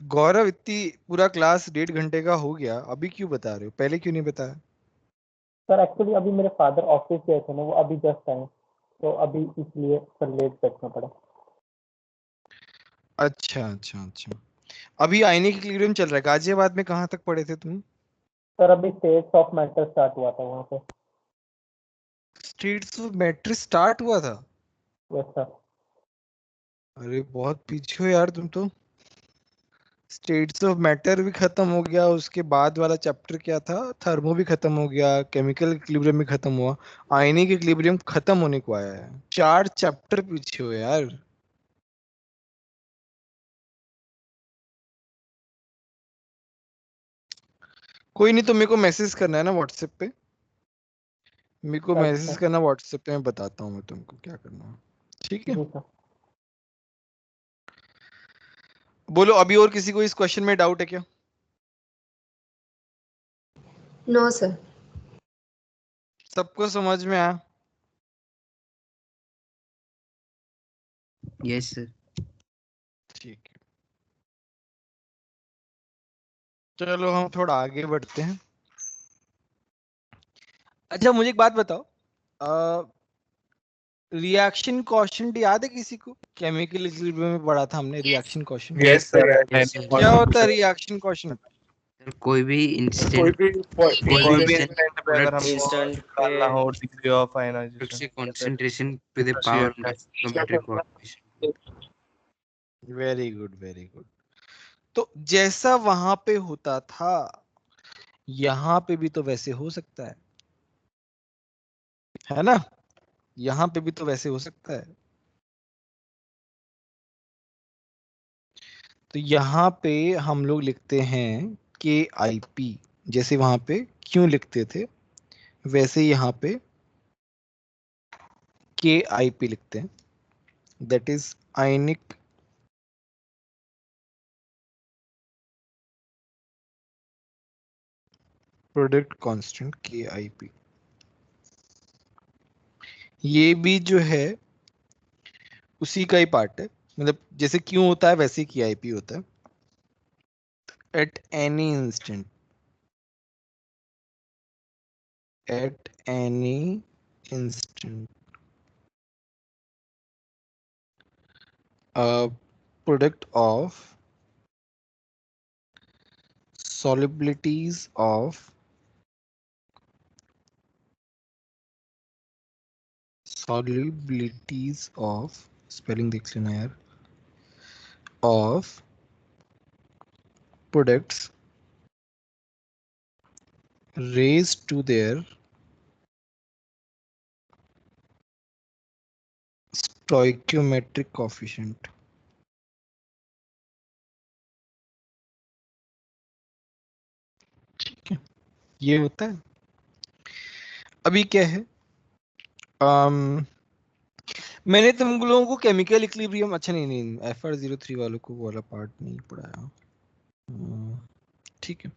गौरव इतनी पूरा क्लास 1.5 घंटे का हो गया, अभी क्यों बता रहे हो? पहले क्यों नहीं बताया? सर एक्चुअली अभी मेरे फादर ऑफिस गए थे ना, वो अभी जस्ट आए, तो अभी इसलिए सर लेट बैठना पड़ा। अच्छा अच्छा अच्छा। अभी आईने की इक्विलिब्रियम चल रहा है। गाजियाबाद में कहाँ तक पढ़े थे तुम? सर अभी स्टेट्स ऑफ मैटर स्टार्ट हुआ था वहाँ पे। स्टेट्स ऑफ मैट्रिक्स स्टार्ट हुआ था? Yes sir. अरे बहुत पीछे हो यार तुम तो। स्टेट्स ऑफ मैटर भी खत्म हो गया, उसके बाद वाला चैप्टर क्या था, थर्मो भी खत्म हो गया, केमिकल इक्विलिब्रियम भी खत्म हुआ, आयनिक इक्विलिब्रियम खत्म होने को आया है। 4 चैप्टर पीछे हो यार। कोई नहीं, तो मेरे को मैसेज करना है ना व्हाट्सएप पे, मेरे को राइट मैसेज सर। करना व्हाट्सएप पे, मैं बताता हूँ मैं तुमको क्या करना है। ठीक है, जी सर। बोलो अभी और किसी को इस क्वेश्चन में डाउट है क्या? No sir. सबको समझ में आया? Yes sir. ठीक है, चलो हम थोड़ा आगे बढ़ते हैं। अच्छा मुझे एक बात बताओ, रिएक्शन क्वोशिएंट याद है किसी को? केमिकल इक्विलिब्रियम में पढ़ा था हमने reaction quotient. Yes sir yes sir. क्या होता है रिएक्शन क्वोशिएंट? सर कोई भी इंस्टेंट कोई भी इंस्टेंट इंस्टेंट पे अगर हमको इंस्टेंट पे निकालना हो डिग्री ऑफ प्रोडक्ट से ionization concentration to the power stoichiometric coefficient। Very good very good. तो जैसा वहां पे होता था यहाँ पे भी तो वैसे हो सकता है ना? यहाँ पे भी तो वैसे हो सकता है। तो यहाँ पे हम लोग लिखते हैं के आई पी, जैसे वहां पे क्यों लिखते थे वैसे यहाँ पे के आई पी लिखते हैं, that is ionic product constant के आई पी। ये भी जो है उसी का ही पार्ट है, मतलब जैसे क्यों होता है वैसे की आई पी होता है। At any instant, at any instant, a product of solubilities of spelling देख लेना यार, of products raised to their stoichiometric coefficient। ठीक है, ये होता है। अभी क्या है, मैंने तुम लोगों को केमिकल इक्विलिब्रियम, अच्छा नहीं नहीं FR03 वालों को वो वाला पार्ट नहीं पढ़ाया। ठीक है,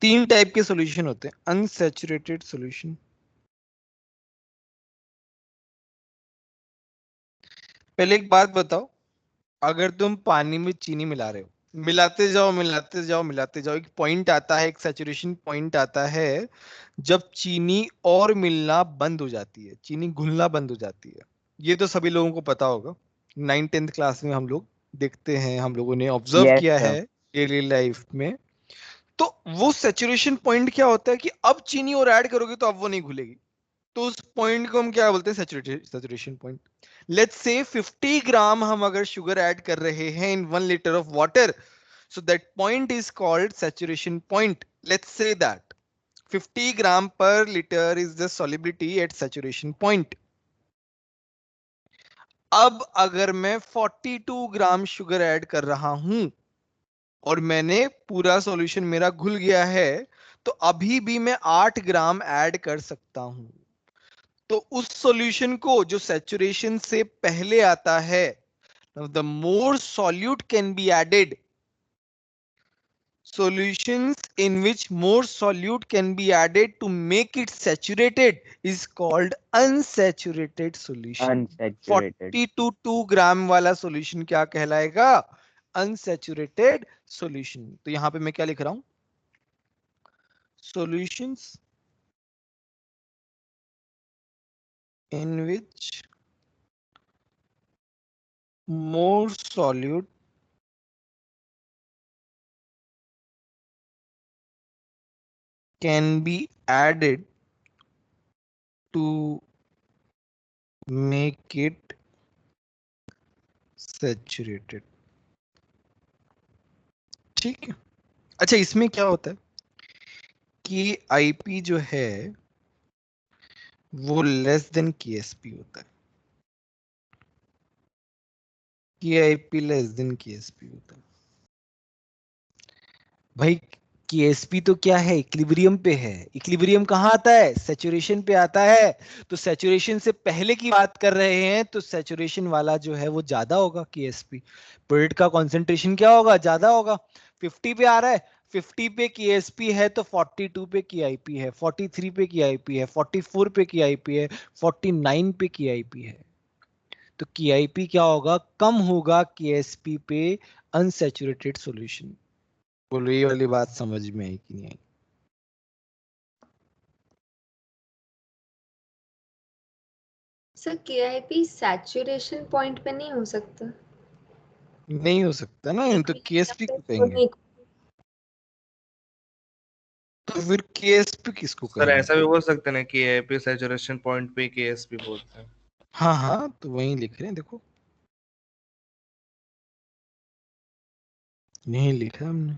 3 टाइप के सॉल्यूशन होते हैं। अनसैचुरेटेड सॉल्यूशन, पहले एक बात बताओ, अगर तुम पानी में चीनी मिला रहे हो मिलाते जाओ मिलाते जाओ मिलाते जाओ, एक पॉइंट आता है, एक सैचुरेशन पॉइंट आता है जब चीनी और मिलना बंद हो जाती है, चीनी घुलना बंद हो जाती है। ये तो सभी लोगों को पता होगा, 9th-10th क्लास में हम लोग देखते हैं, हम लोगों ने ऑब्जर्व यस किया सर। है डेली लाइफ में। तो वो सैचुरेशन पॉइंट क्या होता है कि अब चीनी और ऐड करोगे तो अब वो नहीं घुलेगी, तो उस पॉइंट को हम क्या बोलते हैं, सैचुरेशन पॉइंट। लेट्स से 50 ग्राम हम अगर शुगर ऐड कर रहे हैं इन 1 litre of water, so that point is called saturation point. Let's say that 50 gram per liter is the solubility at saturation point. अब अगर मैं 42 ग्राम शुगर ऐड कर रहा हूं और मैंने पूरा सॉल्यूशन मेरा घुल गया है, तो अभी भी मैं 8 ग्राम ऐड कर सकता हूं। तो उस सॉल्यूशन को जो सैचुरेशन से पहले आता है, the more solute can be added, solutions in which more solute can be added to make it saturated is called unsaturated solution. Unsaturated. 40 to 2 ग्राम वाला solution क्या कहलाएगा, unsaturated solution। तो यहां पे मैं क्या लिख रहा हूं, solutions in which more solute can be added to make it saturated। ठीक है। अच्छा, इसमें क्या होता है कि आईपी जो है वो लेस देन केएसपी होता है, केआईपी लेस देन केएसपी होता है। भाई केएसपी तो क्या है, इक्विलिब्रियम पे है। इक्विलिब्रियम कहाँ आता है, सैचुरेशन पे आता है। तो सैचुरेशन से पहले की बात कर रहे हैं तो सैचुरेशन वाला जो है वो ज्यादा होगा, केएसपी प्रोडक्ट का कंसंट्रेशन क्या होगा, ज्यादा होगा। 50 पे आ रहा है, 50 पे केएसपी है तो 42 पे केआईपी है, 43 पे केआईपी है, 44 पे केआईपी है, 49 पे केआईपी है। तो केआईपी क्या होगा, कम होगा केएसपी पे अनसैचुरेटेड सॉल्यूशन। बोलो ये वाली बात समझ में आई कि नहीं आई? सर केआईपी सैचुरेशन पॉइंट पे नहीं हो सकता। नहीं हो सकता ना, तो केएसपी क्यों कहेंगे, नहीं, तो फिर केएसपी किसको सर कहेंगे? ऐसा भी बोल सकते हैं ना कि एपी सैचुरेशन पॉइंट पे केएसपी बोलते हैं। हाँ हाँ, तो वही लिख रहे हैं, देखो नहीं लिखा हमने।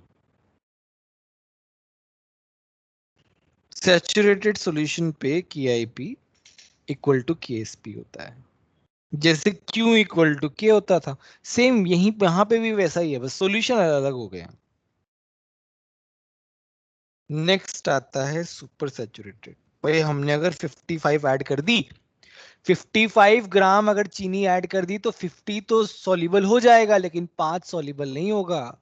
सैचुरेटेड सॉल्यूशन पे केआईपी इक्वल टू केएसपी होता है, जैसे Q इक्वल टू K होता था, सेम यहीं पे यहाँ पे भी वैसा ही है, बस सॉल्यूशन अलग हो गया। नेक्स्ट आता है सुपर सैचुरेटेड। भाई हमने अगर 55 ऐड कर दी, 55 ग्राम अगर चीनी ऐड कर दी तो 50 तो सॉल्युबल हो जाएगा, लेकिन 5 सॉल्युबल नहीं होगा,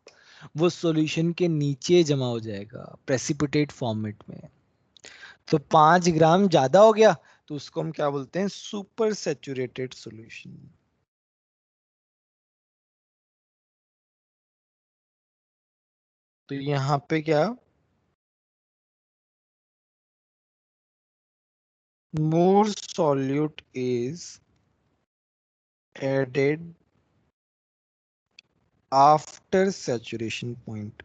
वो सॉल्यूशन के नीचे जमा हो जाएगा प्रेसिपिटेट फॉर्मेट में। तो 5 ग्राम ज्यादा हो गया, तो उसको हम क्या बोलते हैं, सुपर सैचुरेटेड सॉल्यूशन। तो यहां पे क्या, more solute is added after saturation point।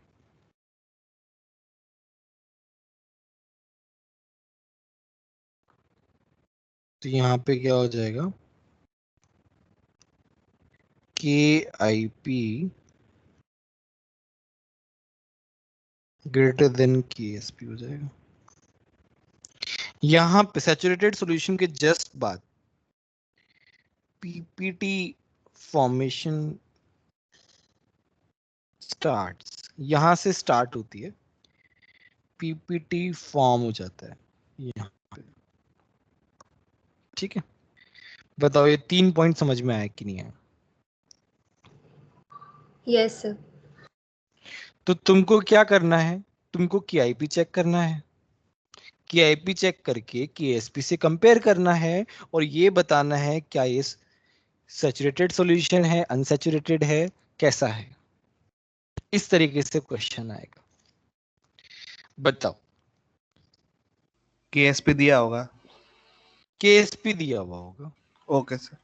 तो यहाँ पे क्या हो जाएगा, KIP ग्रेटर देन KSP हो जाएगा। यहाँ पे सैचुरेटेड सॉल्यूशन के जस्ट बाद PPT फॉर्मेशन स्टार्ट्स, यहां से स्टार्ट होती है, PPT फॉर्म हो जाता है यहाँ पे। ठीक है, बताओ ये 3 पॉइंट समझ में आया कि नहीं आया? Yes sir. तो तुमको क्या करना है, तुमको KIP चेक करना है, KIP चेक करके KSP से कंपेयर करना है और ये बताना है क्या ये सैचुरेटेड सॉल्यूशन है, अनसैचुरेटेड है, कैसा है। इस तरीके से क्वेश्चन आएगा। बताओ। केएसपी दिया होगा। केएसपी दिया हुआ होगा। Okay sir.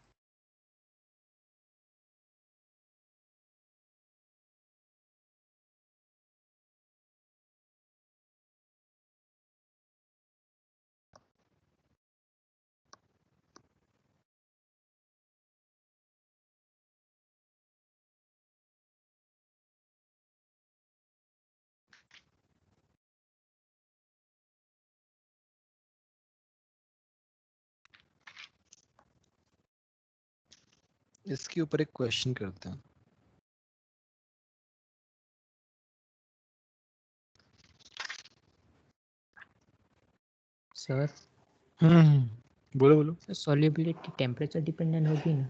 इसके ऊपर एक क्वेश्चन करते हैं। सर बोलो बोलो। सॉल्युबिलिटी टेम्परेचर डिपेंडेंट होगी ना?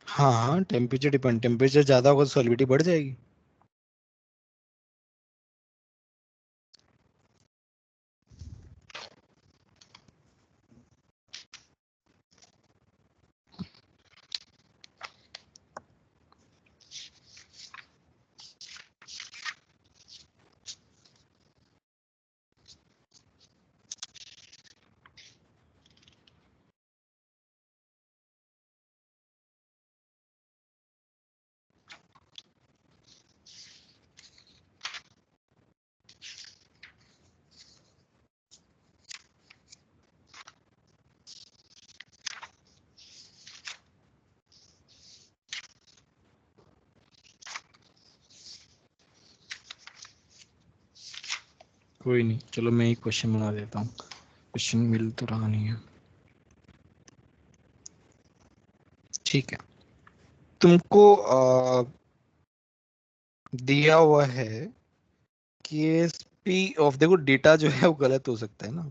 हाँ, टेम्परेचर डिपेंड, टेम्परेचर ज्यादा होगा तो सॉलिबिलिटी बढ़ जाएगी। कोई नहीं, चलो मैं एक क्वेश्चन बना देता हूँ। क्वेश्चन मिल तो रहा नहीं है। ठीक है, तुमको दिया हुआ है केएसपी ऑफ, देखो डेटा जो है वो गलत हो सकता है ना,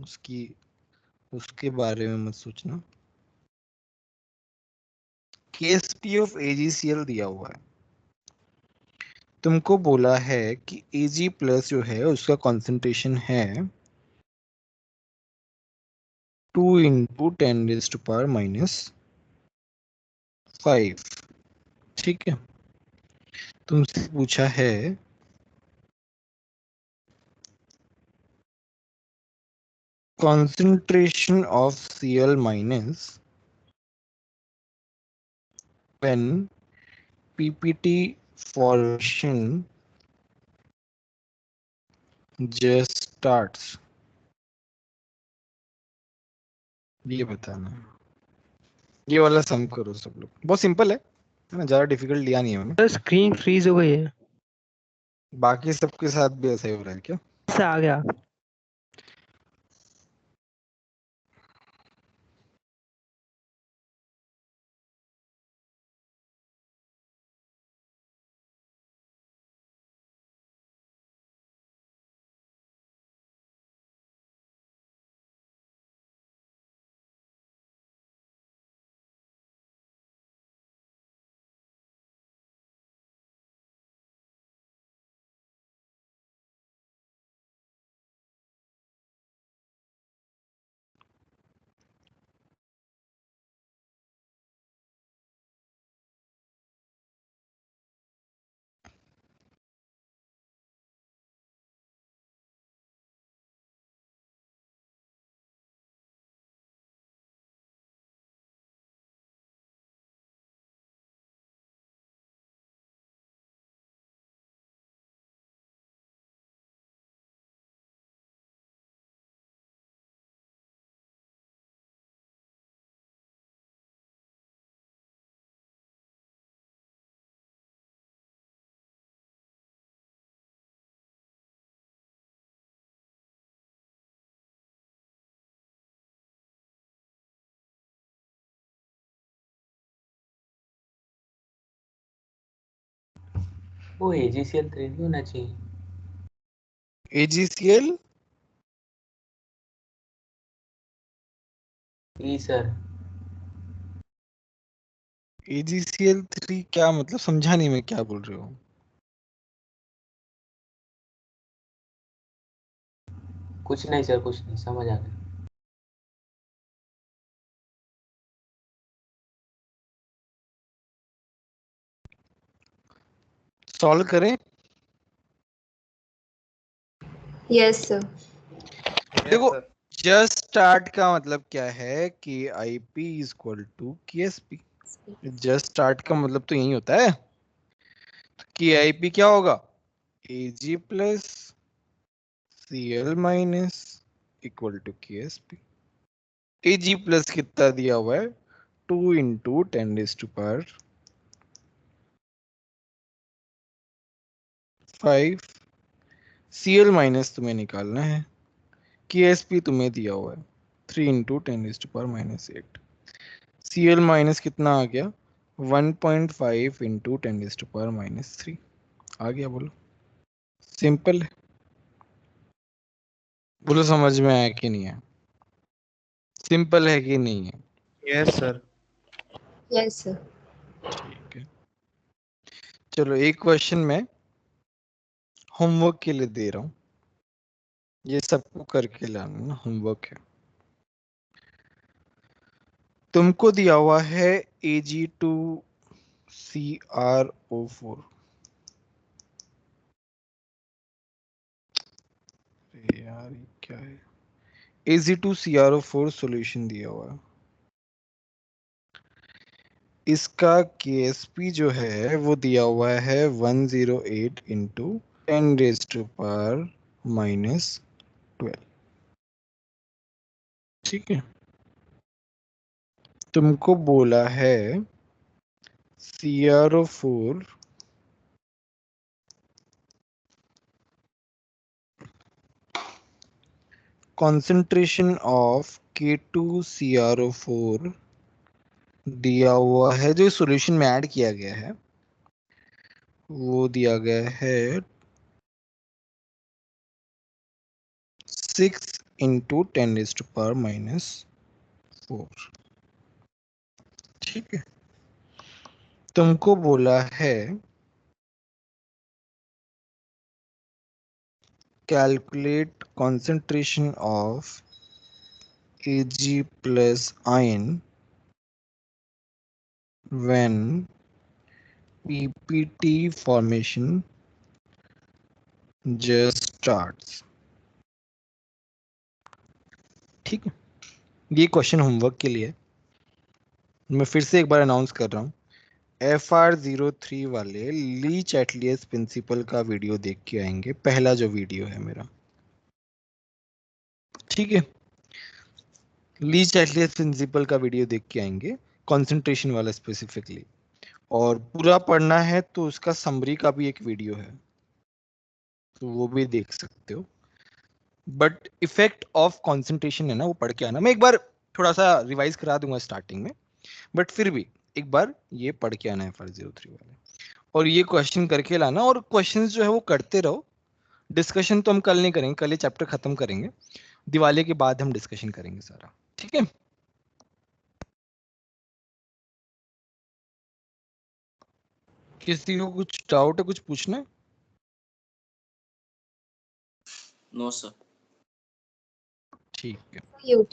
उसके बारे में मत सोचना। केएसपी ऑफ एजीसीएल दिया हुआ है। तुमको बोला है कि एजी प्लस जो है उसका कॉन्सेंट्रेशन है 2 इंटू 10⁻⁻⁵। ठीक है, तुमसे पूछा है concentration of Cl minus when PPT formation just starts। ये बताना है। ये वाला सम करो सब लोग, बहुत सिंपल है ना, ज्यादा डिफिकल्ट लिया नहीं है मैंने। स्क्रीन फ्रीज हो गई है। बाकी सबके साथ भी ऐसा ही हो रहा है क्या? से आ गया। वो AgCl 3 नहीं होना चाहिए। AgCl ई सर। AgCl3 क्या मतलब, समझा नहीं मैं क्या बोल रहे हो। कुछ नहीं सर, कुछ नहीं, समझ आ गया। सॉल्व करें? Yes sir. देखो जस्ट स्टार्ट का मतलब क्या है कि IP is equal to KSP। Just start का मतलब तो यही होता है कि IP क्या होगा AG plus CL minus equal to KSP। AG plus कितना दिया हुआ है 2 इंटू 10⁵ CL माइनस तुम्हें निकालना है, KSP तुम्हें दिया हुआ है 3 इंटू 10⁻⁸। CL माइनस कितना आ गया 1.5 इंटू 10⁻⁻3 आ गया। बोलो सिंपल है, बोलो समझ में आया कि नहीं है? सिंपल है कि नहीं है? Yes sir. Yes sir. ठीक है, चलो एक क्वेश्चन में होमवर्क के लिए दे रहा हूं, ये सबको करके लाना ना, होमवर्क है। तुमको दिया हुआ है Ag2CrO4। यार ये क्या है? Ag2CrO4 सॉल्यूशन दिया हुआ है, इसका KSP जो है वो दिया हुआ है 108 इंटू 10⁻⁻12। ठीक है, तुमको बोला है CrO4 concentration of K2CrO4 दिया हुआ है, जो सॉल्यूशन में ऐड किया गया है वो दिया गया है 6 इंटू 10⁻⁻4। ठीक है, तुमको बोला है calculate concentration of Ag plus ion when PPT formation just starts। ठीक है, ये क्वेश्चन होमवर्क के लिए मैं फिर से एक बार अनाउंस कर रहा हूँ। FR03 वाले लीच एटलियस प्रिंसिपल का वीडियो देख के आएंगे, पहला जो वीडियो है मेरा। ठीक है, लीच एटलियस प्रिंसिपल का वीडियो देख के आएंगे, कंसंट्रेशन वाला स्पेसिफिकली। और पूरा पढ़ना है तो उसका समरी का भी एक वीडियो है, तो वो भी देख सकते हो। बट इफेक्ट ऑफ कंसंट्रेशन है ना, वो पढ़ के आना। मैं एक बार थोड़ा सा रिवाइज करा दूंगा स्टार्टिंग में, बट फिर भी एक बार ये पढ़ के आना है FR03 वाले, और ये क्वेश्चन करके लाना। और क्वेश्चंस जो है वो करते रहो। डिस्कशन तो हम कल नहीं करेंगे, कल ये चैप्टर खत्म करेंगे, दिवाली के बाद हम डिस्कशन करेंगे सारा। ठीक है, किसी को कुछ डाउट है, कुछ पूछना है? No sir. ठीक है।